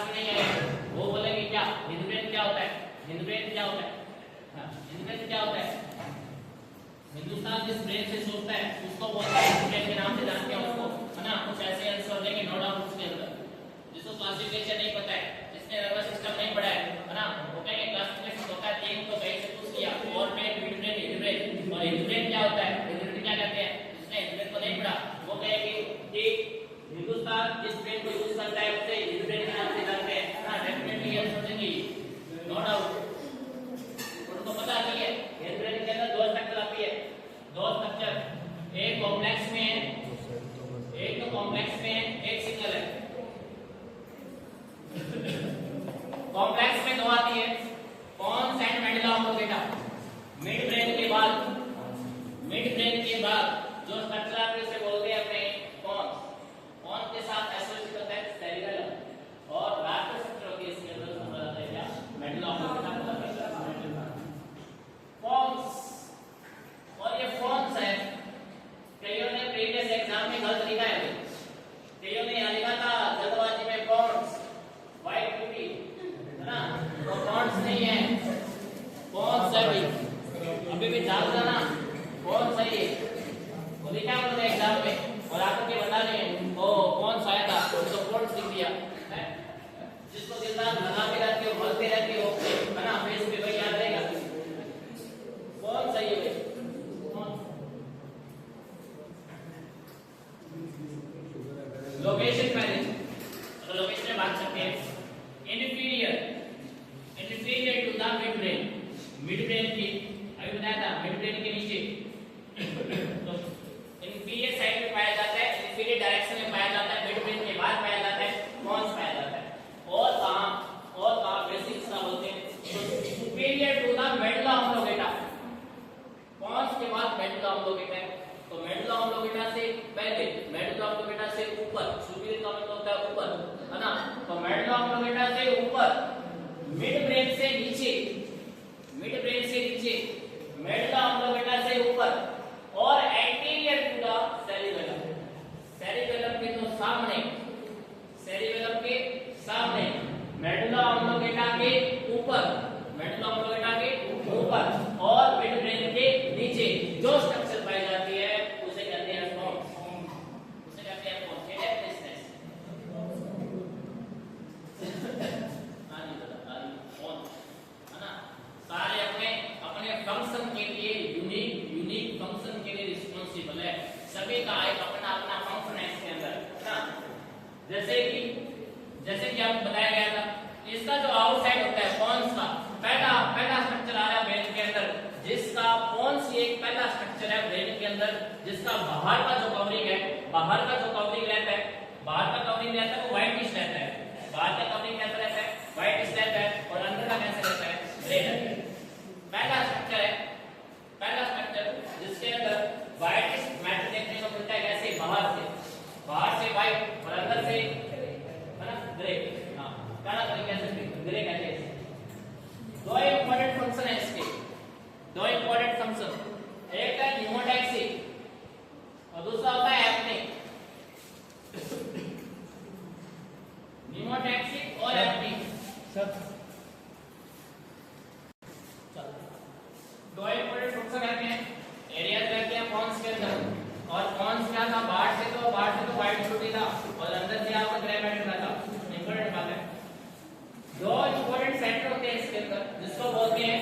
में नहीं आएगा, वो बोलेंगे क्या हिंदुस्तान क्या होता है, हिंदुस्तान क्या होता है, हाँ हिंदुस्तान क्या होता है, हिंदुस्तान जिस ब्रेन से सोचता है उसको बोलते हैं हिंदुस्तान के नाम से जानते हैं उसको, है ना। कुछ ऐसे आंसर देंगे नो डाउट उसके अंदर, जिसको क्लासिफिकेशन नहीं पता है, जिसने नर्वस सिस्टम नहीं पढ़ा है ना, वो कहेंगे क्लासिफिकेशन होता है तीन, तो कहीं से पूछ लिया और brain mid brain Hind brain, और हिंद ब्रेन क्या होता है, हिंद ब्रेन क्या कहते हैं, जिसने हिंद ब्रेन को नहीं पढ़ा वो कहेंगे कि हिंदुस्तान जिस ब्रेन को यूज करता है उसे हिंद ब्रेन के नाम से जानते हैं ना, डेफिनेटली ये समझेंगे नो डाउट। उनको पता चलिए हिंद ब्रेन के अंदर दो स्ट्रक्चर आती है, दो स्ट्रक्चर, एक कॉम्प्लेक्स में है, एक तो कॉम्प्लेक्स में है, एक सिंगल है। कॉम्प्लेक्स में दो आती है, pons and medulla oblongata. Midbrain के बाद, मिड ब्रेन के बाद जो स्ट्रक्चर आप इसे बोलते हैं अपने पॉन्स, पॉन्स के साथ एसोसिएट होता है सेरिबेलम, और लास्ट स्ट्रक्चर होती है इसके अंदर समझ आता है क्या मेडुला ऑब्लिंगेटा पॉन्स। और ये पॉन्स है, कईयों ने प्रीवियस एग्जाम में गलत लिखा है, कईयों ने यहाँ लिखा था जल्दबाजी में पॉन्स वाइट ब्यूटी, है ना, तो पॉन्स नहीं है, पॉन्स है भाई, अभी भी जान जाना कौन सही है, वो लिखा है उन्होंने एग्जाम में, और आपको क्या बता रहे ओ कौन सा आया था तो पॉन्स लिख दिया है। जिसको दिन रात लगाते रहते हो बोलते रहते हो, है ना, फेस पे भाई याद रहेगा कौन सही है। लोकेशन मैनेज, तो लोकेशन में बात करते हैं, inferior, inferior to the midbrain, midbrain की अभी बताया था मिड ब्रेन के नीचे तो इंफीरियर साइड में पाया जाता है, इंफीरियर डायरेक्शन में पाया जाता है, मिड ब्रेन के बाद पाया जाता है, पॉन्स पाया जाता है, और कहां बेसिक्स का बोलते हैं, superior to the medulla oblongata, pons के बाद मेडुला ऑब्लिंगेटा है, तो मेडुला ऑब्लिंगेटा से पहले, मेडुला ऑब्लिंगेटा से ऊपर, सुपीरियर का मतलब होता है ऊपर, है ना, तो मेडुला ऑब्लिंगेटा से ऊपर, मिड ब्रेन से नीचे, मिड ब्रेन से नीचे, मेडुला ऑब्लिंगेटा से ऊपर, और anterior to the cerebellum, cerebellum के तो सामने, सेरिबेलम के सामने, मेडुला ऑब्लिंगेटा के ऊपर, मेडुला ऑब्लिंगेटा के ऊपर, और मिड ब्रेन के नीचे जो स्ट्रक्चर पाई जाती है उसे कहते हैं पॉन्स, उसे कहते हैं पॉन्स, ये है बिजनेस। हां जी दादा, पॉन्स, है ना, सारे अपने अपने फंक्शन के लिए यूनिक फंक्शन के लिए रिस्पांसिबल है, सभी का एक अपना अपना फंक्शन है इसके अंदर, है ना। जैसे कि आपको बताया गया था, इसका जो आउटसाइड होता है पॉन्स का, पहला स्ट्रक्चर आ रहा है ब्रेन के अंदर, जिसका पॉन्स ये एक पहला स्ट्रक्चर है ब्रेन के अंदर, जिसका बाहर का जो कवरिंग है, बाहर का जो कवरिंग रहता है, बाहर का कवरिंग रहता है वो व्हाइटिश रहता है, बाहर का कवरिंग कैसा रहता है, व्हाइटिश रहता है, और अंदर का कैसा रहता है, रेड। पहला स्ट्रक्चर है, पहला स्ट्रक्चर जिसके अंदर व्हाइटिश मैटर देखने को मिलता है, कैसे बाहर से व्हाइट और अंदर से, है ना, ग्रे, हां काला तरीके से ग्रे कहते हैं। दो इंपॉर्टेंट फंक्शन है इसके, दो इंपॉर्टेंट फंक्शन, एक है न्यूमोटैक्सिक और दूसरा होता है एप्निक, न्यूमोटैक्सिक और एप्निक सब दो इंपॉर्टेंट फंक्शन रहते हैं, एरियाज रहते हैं पॉन्स के अंदर, और पॉन्स क्या था, बाहर से तो व्हाइट ब्यूटी था और अंदर से आपका ग्रे मैटर था, इंपॉर्टेंट बात है। दो इंपॉर्टेंट सेंटर होते हैं इसके अंदर, जिसको बोलते हैं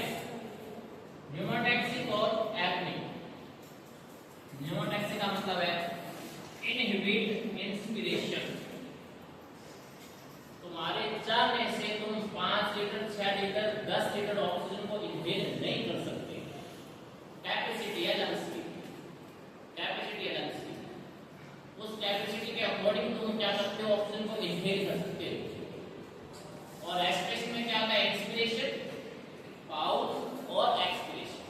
न्यूमोटैक्सिक और एप्निक। न्यूमोटैक्सिक का मतलब है इनहिबिट इंस्पिरेशन, तुम्हारे चाहने से तुम 5 लीटर 6 लीटर 10 लीटर ऑक्सीजन को इनहेल नहीं कर सकते, कैपेसिटी है लंग्स की, कैपेसिटी है लंग्स की, उस कैपेसिटी के अकॉर्डिंग तुम क्या करते हो, ऑक्सीजन को इनहेल कर सकते हो। और एक्सप्रेशन में क्या होता है, इंस्पिरेशन, पाउच और एक्सपिरेशन।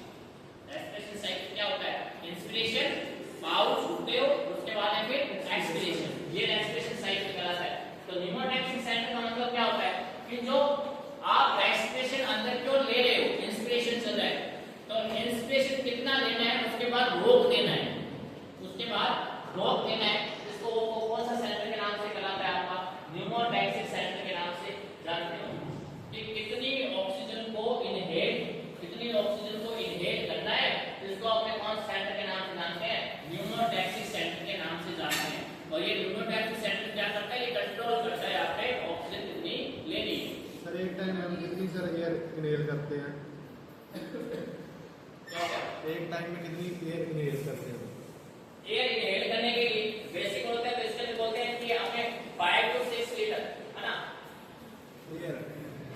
रेस्पिरेशन साइकिल क्या होता है, इंस्पिरेशन, पाउच उठते हो, उसके बाद है फिर एक्सपिरेशन, ये रेस्पिरेशन साइकिल कहलाता है। तो न्यूमोटैक्सिक सेंटर का मतलब क्या होता है कि जो आप रेस्पिरेशन अंदर क्यों ले रहे हो, इंस्पिरेशन चल रहा है तो इंस्पिरेशन कितना लेना है, उसके बाद रोक देना है, उसके बाद रोक देना है, इसको कौन सा सेंटर के नाम से कहलाता है, आपका न्यूमोटैक्सिक सेंटर के नाम से सर एक टाइम में हम कितनी सर एयर इनहेल करते हैं? क्या क्या एक टाइम में कितनी एयर इनहेल करते हैं? एयर इनहेल करने के लिए बेसिक होता है तो इसके लिए बोलते हैं कि हमें 5 to 6 लीटर है ना। एयर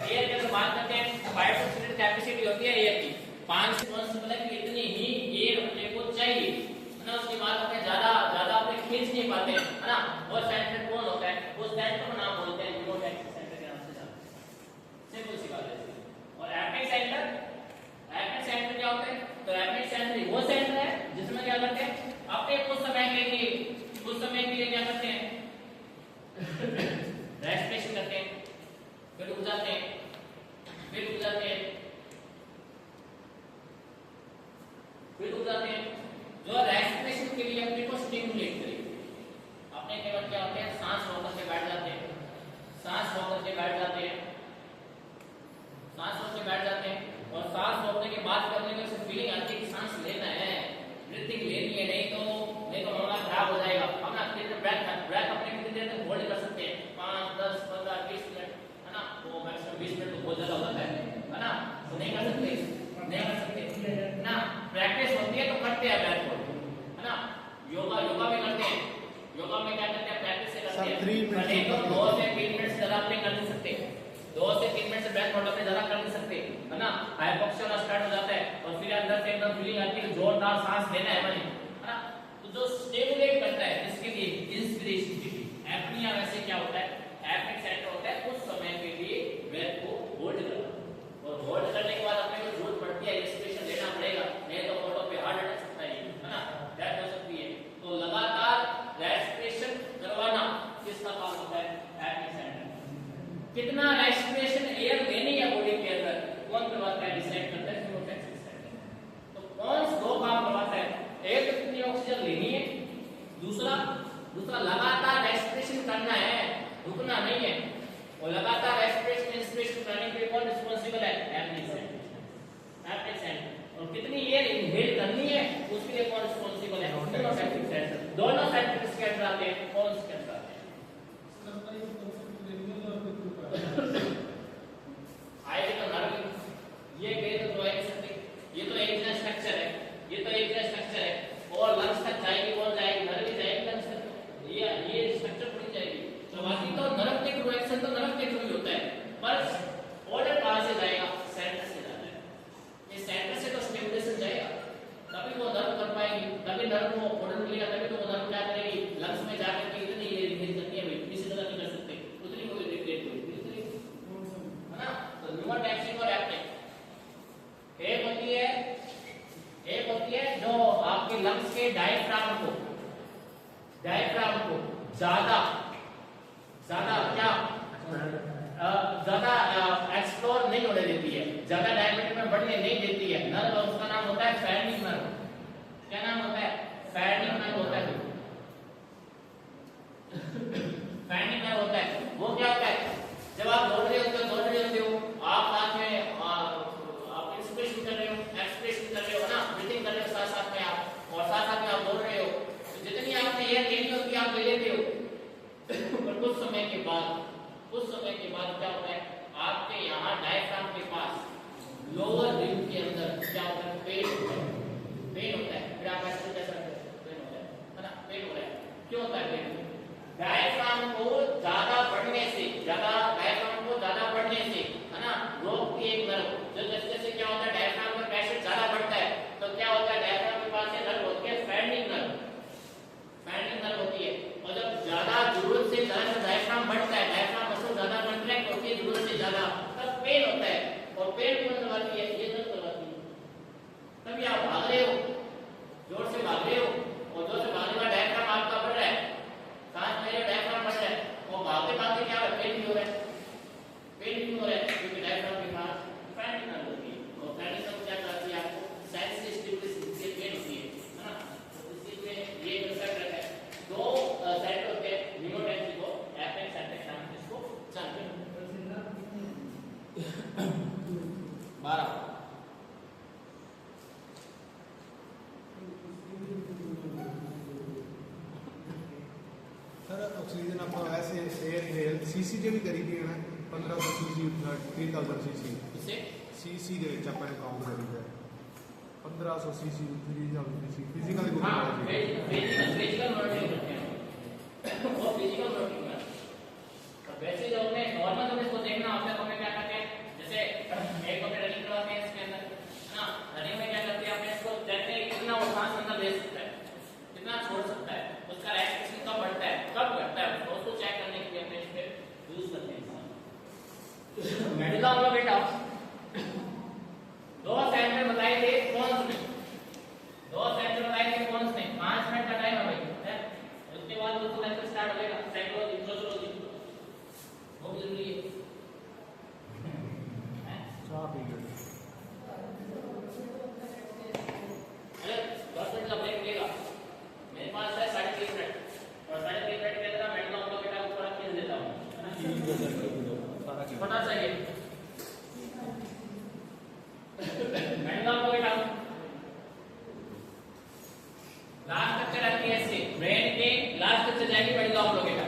एयर की अगर बात करते हैं 5 to 6 लीटर कैपेसिटी होती है एयर की। 5 से पॉसिबल है कि इतनी ही एयर अपने को चाहिए है ना। उसके बाद अपने ज्यादा ज्यादा अपने खींच नहीं पाते हैं है ना। वो सेंटर कौन होता है? वो सेंटर का नाम बोलते हैं यूरोटैक्सिस सेंटर के नाम से जानते हैं। सिंपल सी बात है। और एपेक्स सेंटर क्या होता है? तो एपेक्स सेंटर वो सेंटर है जिसमें क्या करते हैं अपने कुछ समय के लिए क्या करते हैं रेस्पिरेशन करते हैं, फिर रुक जाते हैं, जो रेस्पिरेशन के लिए अपने को स्टिमुलेट करेगी। अपने केवल क्या होते हैं सांस रोक करके बैठ जाते हैं और सांस रोकने के बाद करने में फीलिंग आती है कि सांस लेना है, ब्रीथिंग लेनी है, नहीं तो मामला खराब हो जाएगा। हम ना ब्रेथ अपने कितनी देर तक होल्ड कर सकते हैं? 5, 10, 15, 20 मिनट है ना। वो मैक्सिमम 20 मिनट तो बहुत ज्यादा होता है ना। तो नहीं कर सकते ना। प्रैक्टिस होती है तो करते हैं ब्रेथ को है ना। योगा में करते हैं। योगा में क्या करते हैं? प्रैक्टिस से करते हैं। 2 से 3 मिनट से ज्यादा अपने कर नहीं सकते। 2 से 3 मिनट से ब्रेथ होल्ड अपने ज्यादा कर नहीं सकते है ना। हाइपोक्सिया होना स्टार्ट हो जाता है और फिर अंदर से एकदम फीलिंग आती है जोरदार सांस लेना है हमें है ना। तो जो स्टिमुलेट करता है इसके लिए इंस्पिरेशन के लिए एपनिया वैसे क्या होता है? एपेक्स सेंटर होता है कुछ समय के लिए ब्रेथ को होल्ड करना और होल्ड करने के बाद अपने को जरूरत पड़ती है रेस्पिरेशन लेना पड़ेगा, नहीं तो फोटो पे हार्ट अटैक सकता है ना। डेथ हो सकती है। तो लगातार रेस्पिरेशन करवाना किसका काम होता है? Apex centre. कितना रेस्पिरेशन एयर लेनी है बॉडी के अंदर कौन करवाता है? डिसाइड करता है यूरोटैक्सिस सेंटर। तो कौन दो काम करवाता है? एक तो कितनी ऑक्सीजन लेनी है, दूसरा लगातार रेस्पिरेशन करना है, रुकना नहीं है। और लगातार रेस्पिरेशन इंस्पिरेशन करने के लिए कौन रिस्पांसिबल है? Apex centre. और कितनी एयर इनहेल करनी है उसके लिए कौन रिस्पांसिबल है? यूरोटैक्सिस सेंटर। दोनों सेंटर किसके अंदर आते हैं? कौन किसके अंदर आते हैं? आएगी तो नर्व, ये गए तो दो एक सकते, ये तो एक स्ट्रक्चर है, और लंग्स तक जाएगी कौन जाएगी? नर्व ही जाएगी लंग्स तक। ये स्ट्रक्चर पूरी जाएगी। तो बाकी तो नर्व के थ्रू एक्शन तो नर्व के थ्रू ही होता है, पर ऑर्डर कहां से जाएगा? सेंटर से जाता है। ये सेंटर से तो स्टिमुलेशन जाएगा तभी वो नर्व कर पाएगी, तभी नर्व को ऑर्डर मिलेगा, तभी तो वो नर्व क्या करेगी? लंग्स में जाकर के इतनी एयर इनहेल करनी है भाई, किसी तरह नहीं कर सकते, उतनी को रेगुलेट होगी है ना। तो न्यूरोटैक्सिक और एपेक्स एक होती है जो आपके लंग्स के डायफ्राम को ज्यादा एक्सप्लोर नहीं होने देती है, ज्यादा डायमीटर में बढ़ने नहीं देती है। नर्व उसका नाम होता है फैनिक नर्व। क्या नाम होता है? फैनिक नर्व होता है। फैनिक नर्व होता है। वो क्या होता है? जब आप दौड़ रहे होते हो आप साथ में आप इंस्पिरेशन कर रहे हो, एक्सपिरेशन कर रहे हो ना, ब्रीथिंग कर रहे हो साथ में आप, और साथ में आप दौड़ रहे हो, तो जितनी आपने एयर लेनी होती है आप ले लेते हो। पर कुछ समय के बाद क्या होता है? आपके यहाँ डायफ्राम के पास लोअर रिब के अंदर क्या होता है? पेन होता है। फिर आप ऐसे कैसा पेन होता है ना, पेन हो रहा है। क्यों होता है पेन? डायफ्राम को ज्यादा बढ़ने से है ना रोकती है एक नर्व। जो जैसे क्या होता है? डायफ्राम का प्रेशर ज्यादा बढ़ता है तो क्या होता है? डायफ्राम के पास नर्व होती है फैनिक नर्व होती है। और जब ज्यादा जरूरत से ज्यादा डायफ्राम बढ़ता है, डायफ्राम मसल ज्यादा कंट्रैक्ट होती है जरूरत से ज्यादा, तब पेन होता है। और पेन कौन करवाती है? ये नर्व करवाती है। तभी आप भाग रहे हो, जोर से भाग रहे हो, और जोर से भागने का डायफ्राम आपका बढ़ रहा है, सांस ले रहे हो, डायफ्राम बढ़ रहा है, और भागते क्या हो रहा है? पेन भी हो रहा है। क्योंकि डायफ्राम के पास फैनिक नर्व होती है। और फैनिक नर्व क्या करती है? आपको सेंसिटिव स्टिमुलेशन से पेन होती है ना। तो इसलिए ये जो सेंटर है, दो सेंटर होते हैं न्यूरोटैक्सिक और एपेक्स सेंटर नाम से इसको जानते हैं। 12 सर ऑक्सीजन ਆਪਾਂ ਵੈਸੇ एयर इनहेल सीसी ਤੇ ਵੀ ਕਰੀ ਦੀ ਹੈ ना। 1500 सीसी 3000 सीसी इससे सीसी ਦੇ ਵਿੱਚ ਆਪਾਂ ਨੇ ਕਾਊਂਟ ਕਰੀਦਾ 1500 सीसी 3000 सीसी फिजिकल हाँ फिजिकल वर्किंग करते हैं वो फिजिकल वर्किंग है। तो वैसे जो हमें नॉर्मल तो इसको देखना होता है तो हमें क्या करते हैं जैसे एक तो रनिंग करवाते हैं इसके अंदर है ना रनिंग में क्या करते हैं अपने इसको देखते हैं कितना वो सांस अंदर ले सकता है कितना छोड़ सकता है उसका रेस्पिरेशन कब बढ़ता है कब घटता है उसको चेक करने के लिए अपने इस पे यूज करते हैं मेडुला ऑब्लोंगेटा दो सेंटर बताए थे कौन से दो सेंटर बताए थे कौन से 5 मिनट का टाइम है भाई है उसके बाद उसको लेक्चर स्टार्ट हो जाएगा साइकोलॉजी सोशियोलॉजी बहुत जरूरी है चाह पी लो अरे 10 मिनट का ब्रेक मिलेगा मेरे पास है 3.5 मिनट और 3.5 मिनट के अंदर मेडुला ऑब्लोंगेटा को पूरा खींच देता हूं पता चाहिए मेडुला ऑब्लोंगेटा लास्ट तक रहती है इससे ब्रेन के लास्ट तक जाएगी मेडुला ऑब्लोंगेटा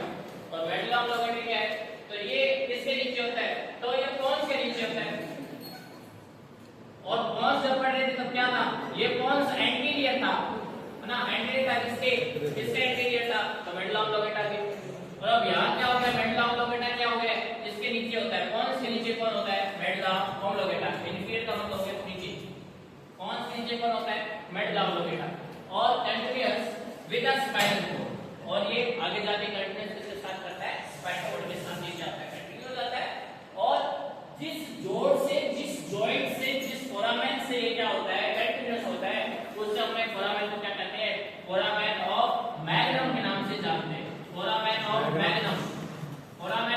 और मेडुला ऑब्लोंगेटा क्या है तो ये किसके नीचे होता है तो ये पॉन्स के नीचे होता है और पॉन्स जब पढ़ रहे थे तब क्या था ये पॉन्स एंटीरियर था है ना एंटीरियर था किसके एंटीरियर था तो मेडुला ऑब्लोंगेटा के और अब यहाँ क्या हो गया मेडुला ऑब्लोंगेटा क्या हो गया इसके नीचे होता है पॉन्स के नीचे कौन होता है मेडुला ऑब्लोंगेटा इंफीरियर का मतलब हो गया नीचे पॉन्स के नीचे कौन होता है मेडुला ऑब्लोंगेटा और continuous with a spinal cord और ये आगे जाके कंटिन्यूअस किसके साथ करता है स्पाइनल कोड के साथ नीचे आता है कंटिन्यू जाता है और जिस जोड़ से जिस जॉइंट से जिस फोरामेन से ये क्या होता है कंटिन्यूअस होता है उससे हम फोरामेन को क्या कहते हैं फोरामेन ऑफ मैग्नम के नाम से जानते हैं फोरामेन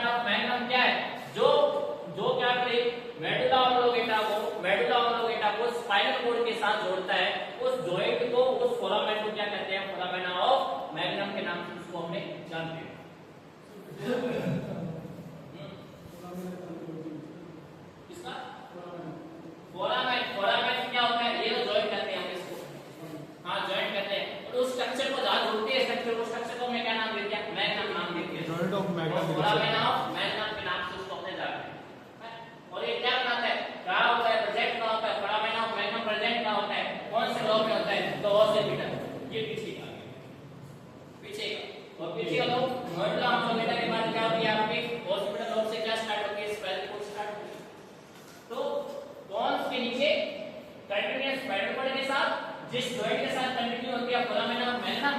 ऑफ मैग्नम क्या है जो क्या करे मेडुला ऑब्लोंगेटा को स्पाइनल कोड के साथ जोड़ता है उस जॉइंट को उस फोरामेन को क्या कहते हैं फोरामेना ऑफ मैग्नम के नाम से उसको हमने जानते हैं इसका फोरामेन क्या होता है ये तो जॉइंट कहते हैं हम इसको हाँ जॉइंट कहते हैं और उस स्ट्रक्चर को जहां जोड़ती है स्ट्रक्चर को मैं क्या नाम दे दिया मैग्नम नाम दे दिया joint of magnum foramina of magnum के नाम से उसको हमने जानते हैं और ये क्या बनाता है कहां होता है प्रेजेंट कहां होता है फोरामेना ऑफ मैग्नम प्रेजेंट कहां होता है कौन से लॉ में होता है तो ऑसिपिटल ये पीछे का और पीछे का तो मेडुला ऑब्लोंगेटा के बाद क्या होती है आपकी ऑसिपिटल लॉ से क्या स्टार्ट होती है स्पाइनल कोड स्टार्ट होती है तो पॉन्स के नीचे कंटीन्यूअस स्पाइनल कोड के साथ जिस जॉइंट के साथ कंटिन्यू होती है फोरामेना ऑफ मैग्नम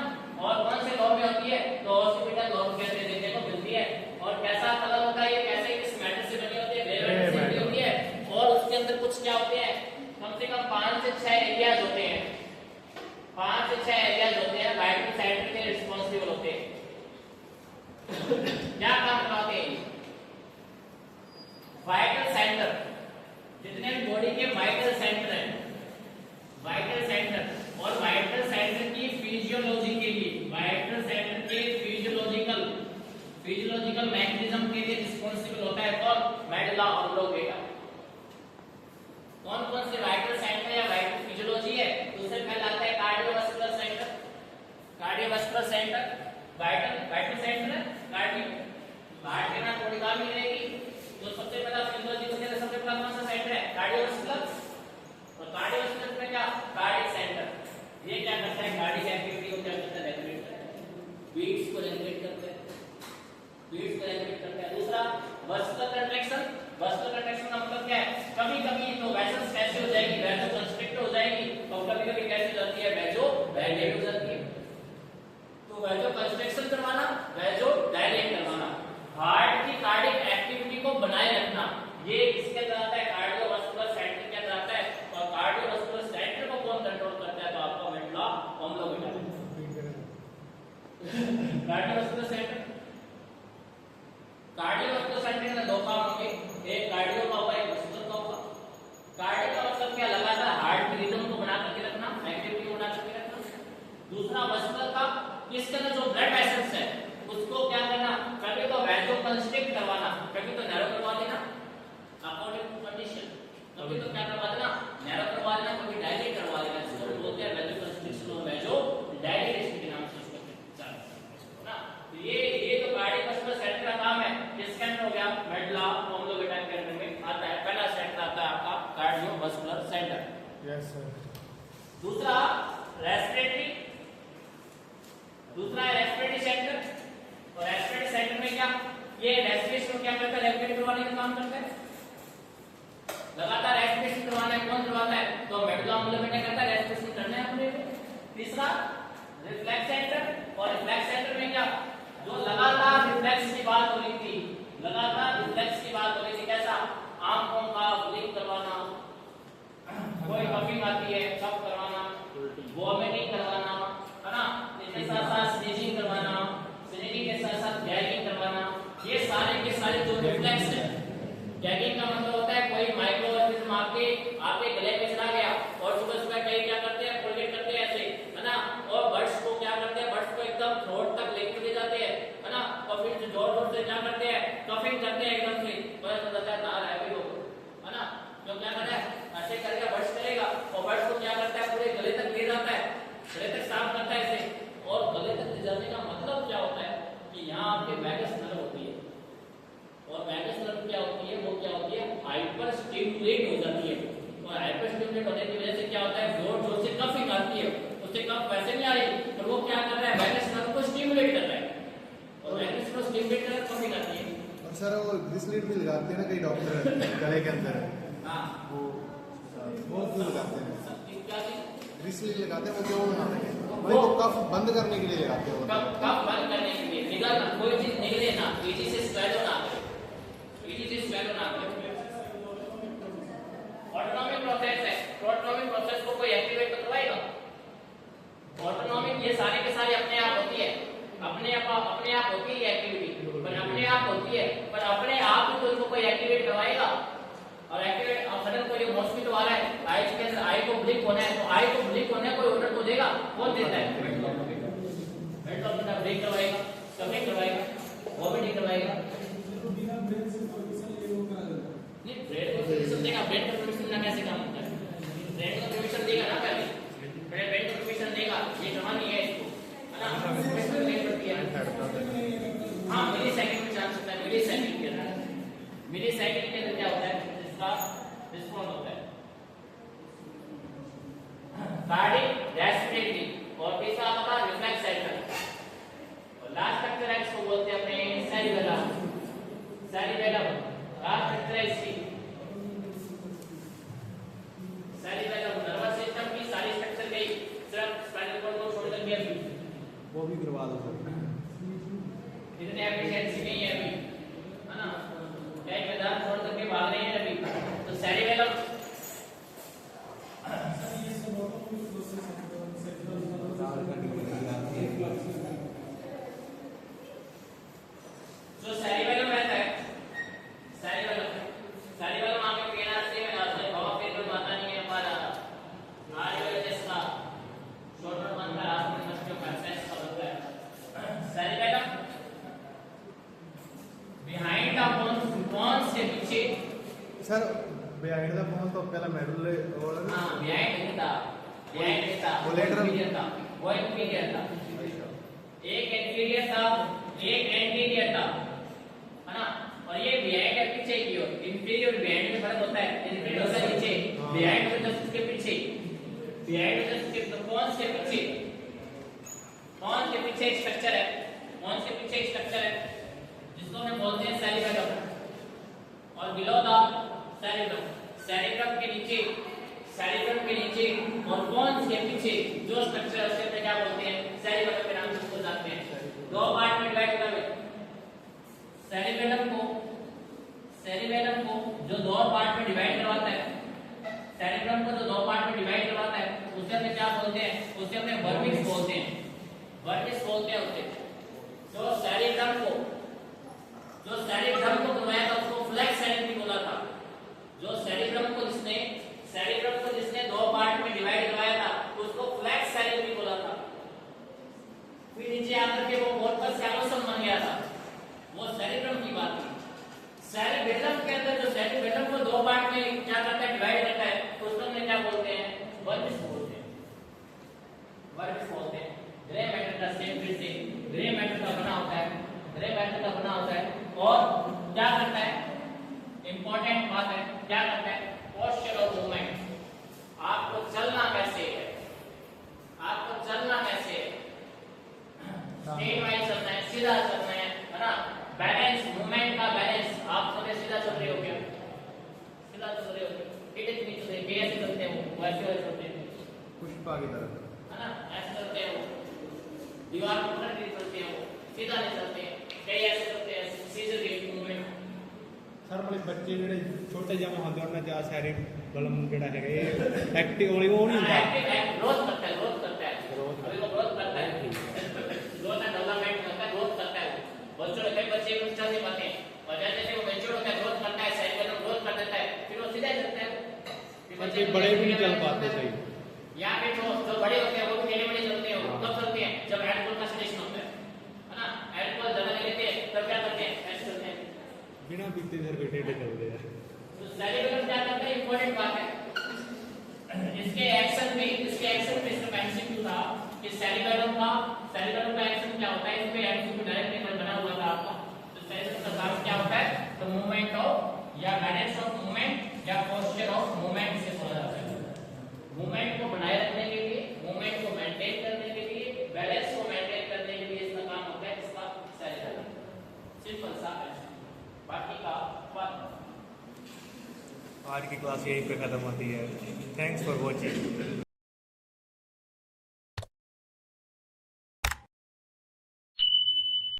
और कौन से लॉ में होती है तो ऑसिपिटल लॉ कहते देखने को मिलती है और कैसा कलर होता है ये कैसे किस मेटल से बनी होती है वेलवेट से बनी होती है और उसके अंदर कुछ क्या होते हैं कम से कम 5 से 6 एरियाज होते हैं 5 से 6 एरियाज होते हैं वाइटल सेंटर के रिस्पांसिबल होते हैं क्या काम करवाते हैं वाइटल सेंटर जितने भी बॉडी के वाइटल सेंटर हैं वाइटल सेंटर और वाइटल सेंटर की फिजियोलॉजी के लिए वाइटल सेंटर के फिजियोलॉजिकल मैकेनिज्म के लिए रिस्पांसिबल होता है कौन मेडुला ऑब्लोंगेटा कौन कौन से वाइटल सेंटर या वाइटल फिजियोलॉजी है तो उससे पहले आता है कार्डियोवास्कुलर सेंटर वाइटल सेंटर है कार्डियो हार्ट के ना थोड़ी काम नहीं रहेगी तो सबसे पहला फिजियोलॉजी को कहते हैं सबसे पहला कौन सा सेंटर है कार्डियोवास्कुलर और कार्डियोवास्कुलर में क्या कार्डियक सेंटर ये क्या करता है कार्डियक एक्टिविटी को क्या करता है रेगुलेट करता है बीट्स को रेगुलेट करता है दूसरा वस्कुलर कंट्रैक्शन का मतलब क्या है कभी कभी तो वेसल्स कैसे हो जाएगी वेसो कंस्ट्रिक्ट हो जाएगी और कभी कभी कैसे हो जाती है वेसो डायलेट हो जाती है तो वेसो कंस्ट्रिक्शन करवाना वेसो डायलेट करवाना हार्ट की कार्डियक एक्टिविटी को बनाए रखना ये किसके अंदर आता है कार्डियोवास्कुलर सेंटर के अंदर आता है और कार्डियोवास्कुलर सेंटर को कौन कंट्रोल करता है तो आपका मेडुला ऑब्लोंगेटा कार्डियोवास्कुलर सेंटर में दो काम होंगे एक कार्डियो का होगा एक वस्कुलर का होगा कार्डियो का मतलब क्या लगातार हार्ट की रिदम को बना करके रखना एक्टिविटी को बना करके रखना दूसरा वस्कुलर का इसके अंदर जो ब्लड वेसल्स है उसको क्या करना कभी तो वैसो कंस्ट्रिक्ट करवाना कभी तो नैरो करवा देना अकॉर्डिंग टू यस सर। दूसरा रेस्पिरेटरी सेंटर। और रेस्पिरेटरी सेंटर में क्या, ये रेस्पिरेशन क्या करता है, रेस्पिरेट करवाने का काम करता है। लगातार रेस्पिरेशन करवाना है, कौन करवाता है, तो मेडुला ऑब्लिंगुआ क्या करता है, रेस्पिरेशन करना है अपने। तीसरा रिफ्लेक्स सेंटर। और रिफ्लेक्स सेंटर में क्या, जो लगातार रिफ्लेक्स की बात हो रही थी, लगातार रिफ्लेक्स की बात हो रही थी, कैसा, आंखों का ब्लिंक करवाना, कोई कफिंग आती है कफ करवाना, वॉमिटिंग करवाना, है ना, इसके साथ साथ स्नीजिंग करवाना, स्नीजिंग के साथ साथ गैगिंग करवाना, ये सारे के सारे जो रिफ्लेक्स है। गैगिंग का मतलब होता है कोई माइक्रो ऑर्गेनिज्म आपके गले में चला गया और सुबह सुबह कई क्या करते हैं, कोलगेट करते हैं ऐसे, है ना, और बर्ड्स को क्या करते हैं, बर्ड्स को एकदम थ्रोट तक लेके ले जाते हैं, है ना, और फिर जोर जोर से क्या करते हैं, कफिंग करते हैं एकदम से, पता चलता है नार है भी लोग, है ना, जो क्या करता है ऐसे करके बर्ड्स करेगा और बर्ड्स को क्या करता है पूरे गले तक ले जाता है, गले तक साफ करता है इसे। और गले तक ले जाने का मतलब क्या होता है कि यहाँ आपके वैगस नर्व होती है, और वैगस नर्व क्या होती है, वो क्या होती है, हाइपर स्टिमुलेट हो जाती है। और हाइपर स्टिमुलेट होने की वजह से क्या होता है, जोर जोर से कफिंग आती है, उससे कफ वैसे नहीं आ रही, पर वो क्या कर रहा है, वैगस नर्व को स्टिमुलेट कर रहा है, और वैगस को स्टिमुलेट कर कफिंग आती है। और सर वो ग्लिसरीन भी लगाते हैं ना कई डॉक्टर गले के अंदर, हाँ, वो क्यों लगाते हैं, क्या चीज, ग्लिसरीन लगाते हैं वो क्यों लगाते हैं, भाई वो कफ बंद करने के लिए लगाते हैं कफ बंद करने के लिए, निगलना, कोई चीज निगले ना, पीछे से स्वेलो ना करे, पीछे से स्वेलो ना करे। ऑटोनॉमिक प्रोसेस है, ऑटोनॉमिक प्रोसेस को कोई एक्टिवेट करवाएगा, ऑटोनॉमिक ये सारे के सारे अपने आप होती है, अपने आप होती है एक्टिविटी, पर अपने आप होती है, पर अपने आप ही तो इसको कोई एक्टिवेट करवाएगा। और एक्टिवेट अब सडन कोई मॉस्किटो आ रहा है, आई के अंदर आई को ब्लिंक होना है, तो आई को ब्लिंक होने कोई ऑर्डर तो देगा, कौन देता है, हेड डॉक्टर ब्रेक करवाएगा, कमिंग करवाएगा, वॉमिटिंग करवाएगा, नहीं ब्रेड को परमिशन देगा, ब्रेड को परमिशन देना कैसे काम होता है, ब्रेड को परमिशन देगा ना, पहले ब्रेड को परमिशन देगा, ये करवानी है इसको, है ना, परमिशन लेनी पड़ती है। हाँ, मिली सेकंड में चांस होता है, मिली सेकंड के अंदर क्या होता है, इसका रिस्पॉन्स होता है। कार्डिक, रेस्पिरेटरी, और तीसरा आपका रिफ्लेक्स सेंटर, और लास्ट स्ट्रक्चर है इसको बोलते हैं अपने सेरिबेलम, लास्ट स्ट्रक्चर है इसकी सेरिबेलम। नर्वस सिस्टम की सारी स्ट्रक्चर गई, सिर्फ स्पाइनल कॉर्ड को छोड़ कर गया, वो भी करवा दो सर। इतने एफिशिएंसी नहीं है अभी, है ना, एक मैदान छोड़ करके भाग रहे हैं अभी, तो सेरिबेलम जो सेरिबेलम रहता है, सेरिबेलम आगे पेड़ा से हवा पेट में माता नहीं है हमारा, आगे जैसा शोल्डर बनता है, आपने मस्तिष्क पैसेज का होता है। सेरिबेलम बिहाइंड द बोन्स के पीछे, सर बिहाइंड द बोन तो पहला मेडुला और हाँ बिहाइंड था, वो lateral था, वो इंफीरियर था, एक इंफीरियर था, एक एंटीरियर था, है ना, और ये बिहाइंड के पीछे की ओर, इंफीरियर और बिहाइंड में फर्क होता है, इंफीरियर होता है नीचे, बिहाइंड होता है उसके पीछे, बिहाइंड होता है उसके बोन्स के पीछे, बोन्स के पीछे एक स्ट्रक्चर है, बोन्स के पीछे एक स्ट्रक्चर है जिसको हम बोलते हैं सेरिबेलम, और बिलो द सेरिबेलम, सेरिबेलम के नीचे और बोन्स के पीछे जो स्ट्रक्चर है उसे क्या बोलते हैं, सेरिबेलम के नाम से उसको जानते हैं। दो पार्ट में डिवाइड किया है सेरिबेलम को जो दो पार्ट में डिवाइड करवाता है, सेरिबेलम को जो दो पार्ट में डिवाइड करवाता है उसे हम क्या बोलते हैं, उसे हम वर्मिक्स बोलते हैं, उसे जो सेरिबेलम को बनाया था उसको फ्लैक्स सेरिबेलम बोला था, जो सेरिबेलम को जिसने दो पार्ट में डिवाइड करवाया था उसको फ्लैक्स सेरिबेलम बोला था। फिर नीचे आकर के वो कॉर्पस कैलोसम बन गया था, वो सेरिबेलम की बात थी। सेरिबेलम के अंदर जो सेरिबेलम को दो पार्ट में क्या करता है, डिवाइड करता है, उसको हम क्या बोलते हैं, वर्मिक्स बोलते हैं। ग्रे मैटर का सेम फिर से ग्रे मैटर का बना होता है, और क्या करता है, इंपॉर्टेंट बात है, क्या करता है, पोस्चर ऑफ मूवमेंट, आपको चिपका के तरह है ना, ऐसे चलते हैं वो, दीवार को पकड़ के चलते हैं वो, सीधा नहीं चलते हैं, कई ऐसे चलते हैं सीजर के मूवमेंट। ਸਰ ਮਤਲਬ ਬੱਚੇ ਜਿਹੜੇ ਛੋਟੇ ਜਿਹੇ ਹੁੰਦੇ ਉਹਨਾਂ ਚ ਆ ਸਾਰੇ ਬਲਮ ਜਿਹੜਾ ਹੈਗਾ ਇਹ ਐਕਟਿਵ ਵਾਲੀ ਉਹ ਨਹੀਂ ਹੁੰਦਾ ग्रोथ करता है, ग्रोथ करता है, अभी वो ग्रोथ करता है, ग्रोथ एंड डेवलपमेंट करता है, ग्रोथ करता है। बच्चों कई बच्चे कुछ चल नहीं पाते हैं, और जैसे जैसे वो मैच्योर होता है, ग्रोथ करता है, सेरिबेलम ग्रोथ कर देता है, फिर वो सीधा चलता है। बच्चे बड़े भी नहीं चल पाते सही। यहाँ पे जो बड़े होते हैं वो भी टेढ़े मेढ़े चलते हैं, कब चलते हैं जब एडकोल का स्टेशन होता है ना, एडकोल जगह नहीं लेते तब क्या करते हैं, ऐसे चलते हैं। बिना पीते सर बेटे चलते हैं। तो सेरिबेलम क्या करता है, इंपॉर्टेंट बात है। इसके एक्शन में इसका एमसीक्यू था कि सेरिबेलम का एक्शन क्या होता है, इसमें एमसीक्यू डायरेक्ट पेपर बना हुआ था आपका। तो सेरिबेलम का काम क्या होता है, तो मूवमेंट ऑफ या बैलेंस ऑफ मूवमेंट या पोस्चर ऑफ मूवमेंट से बोला जाता है। मूवमेंट को बनाए रखने के लिए, मूवमेंट को मेंटेन करने के लिए, बैलेंस को मेंटेन करने के लिए इसका काम होता है इसका सेरिबेलम। सिंपल सा है, बाकी का बात। आज की क्लास यहीं पे ख़त्म होती है। Thanks for watching.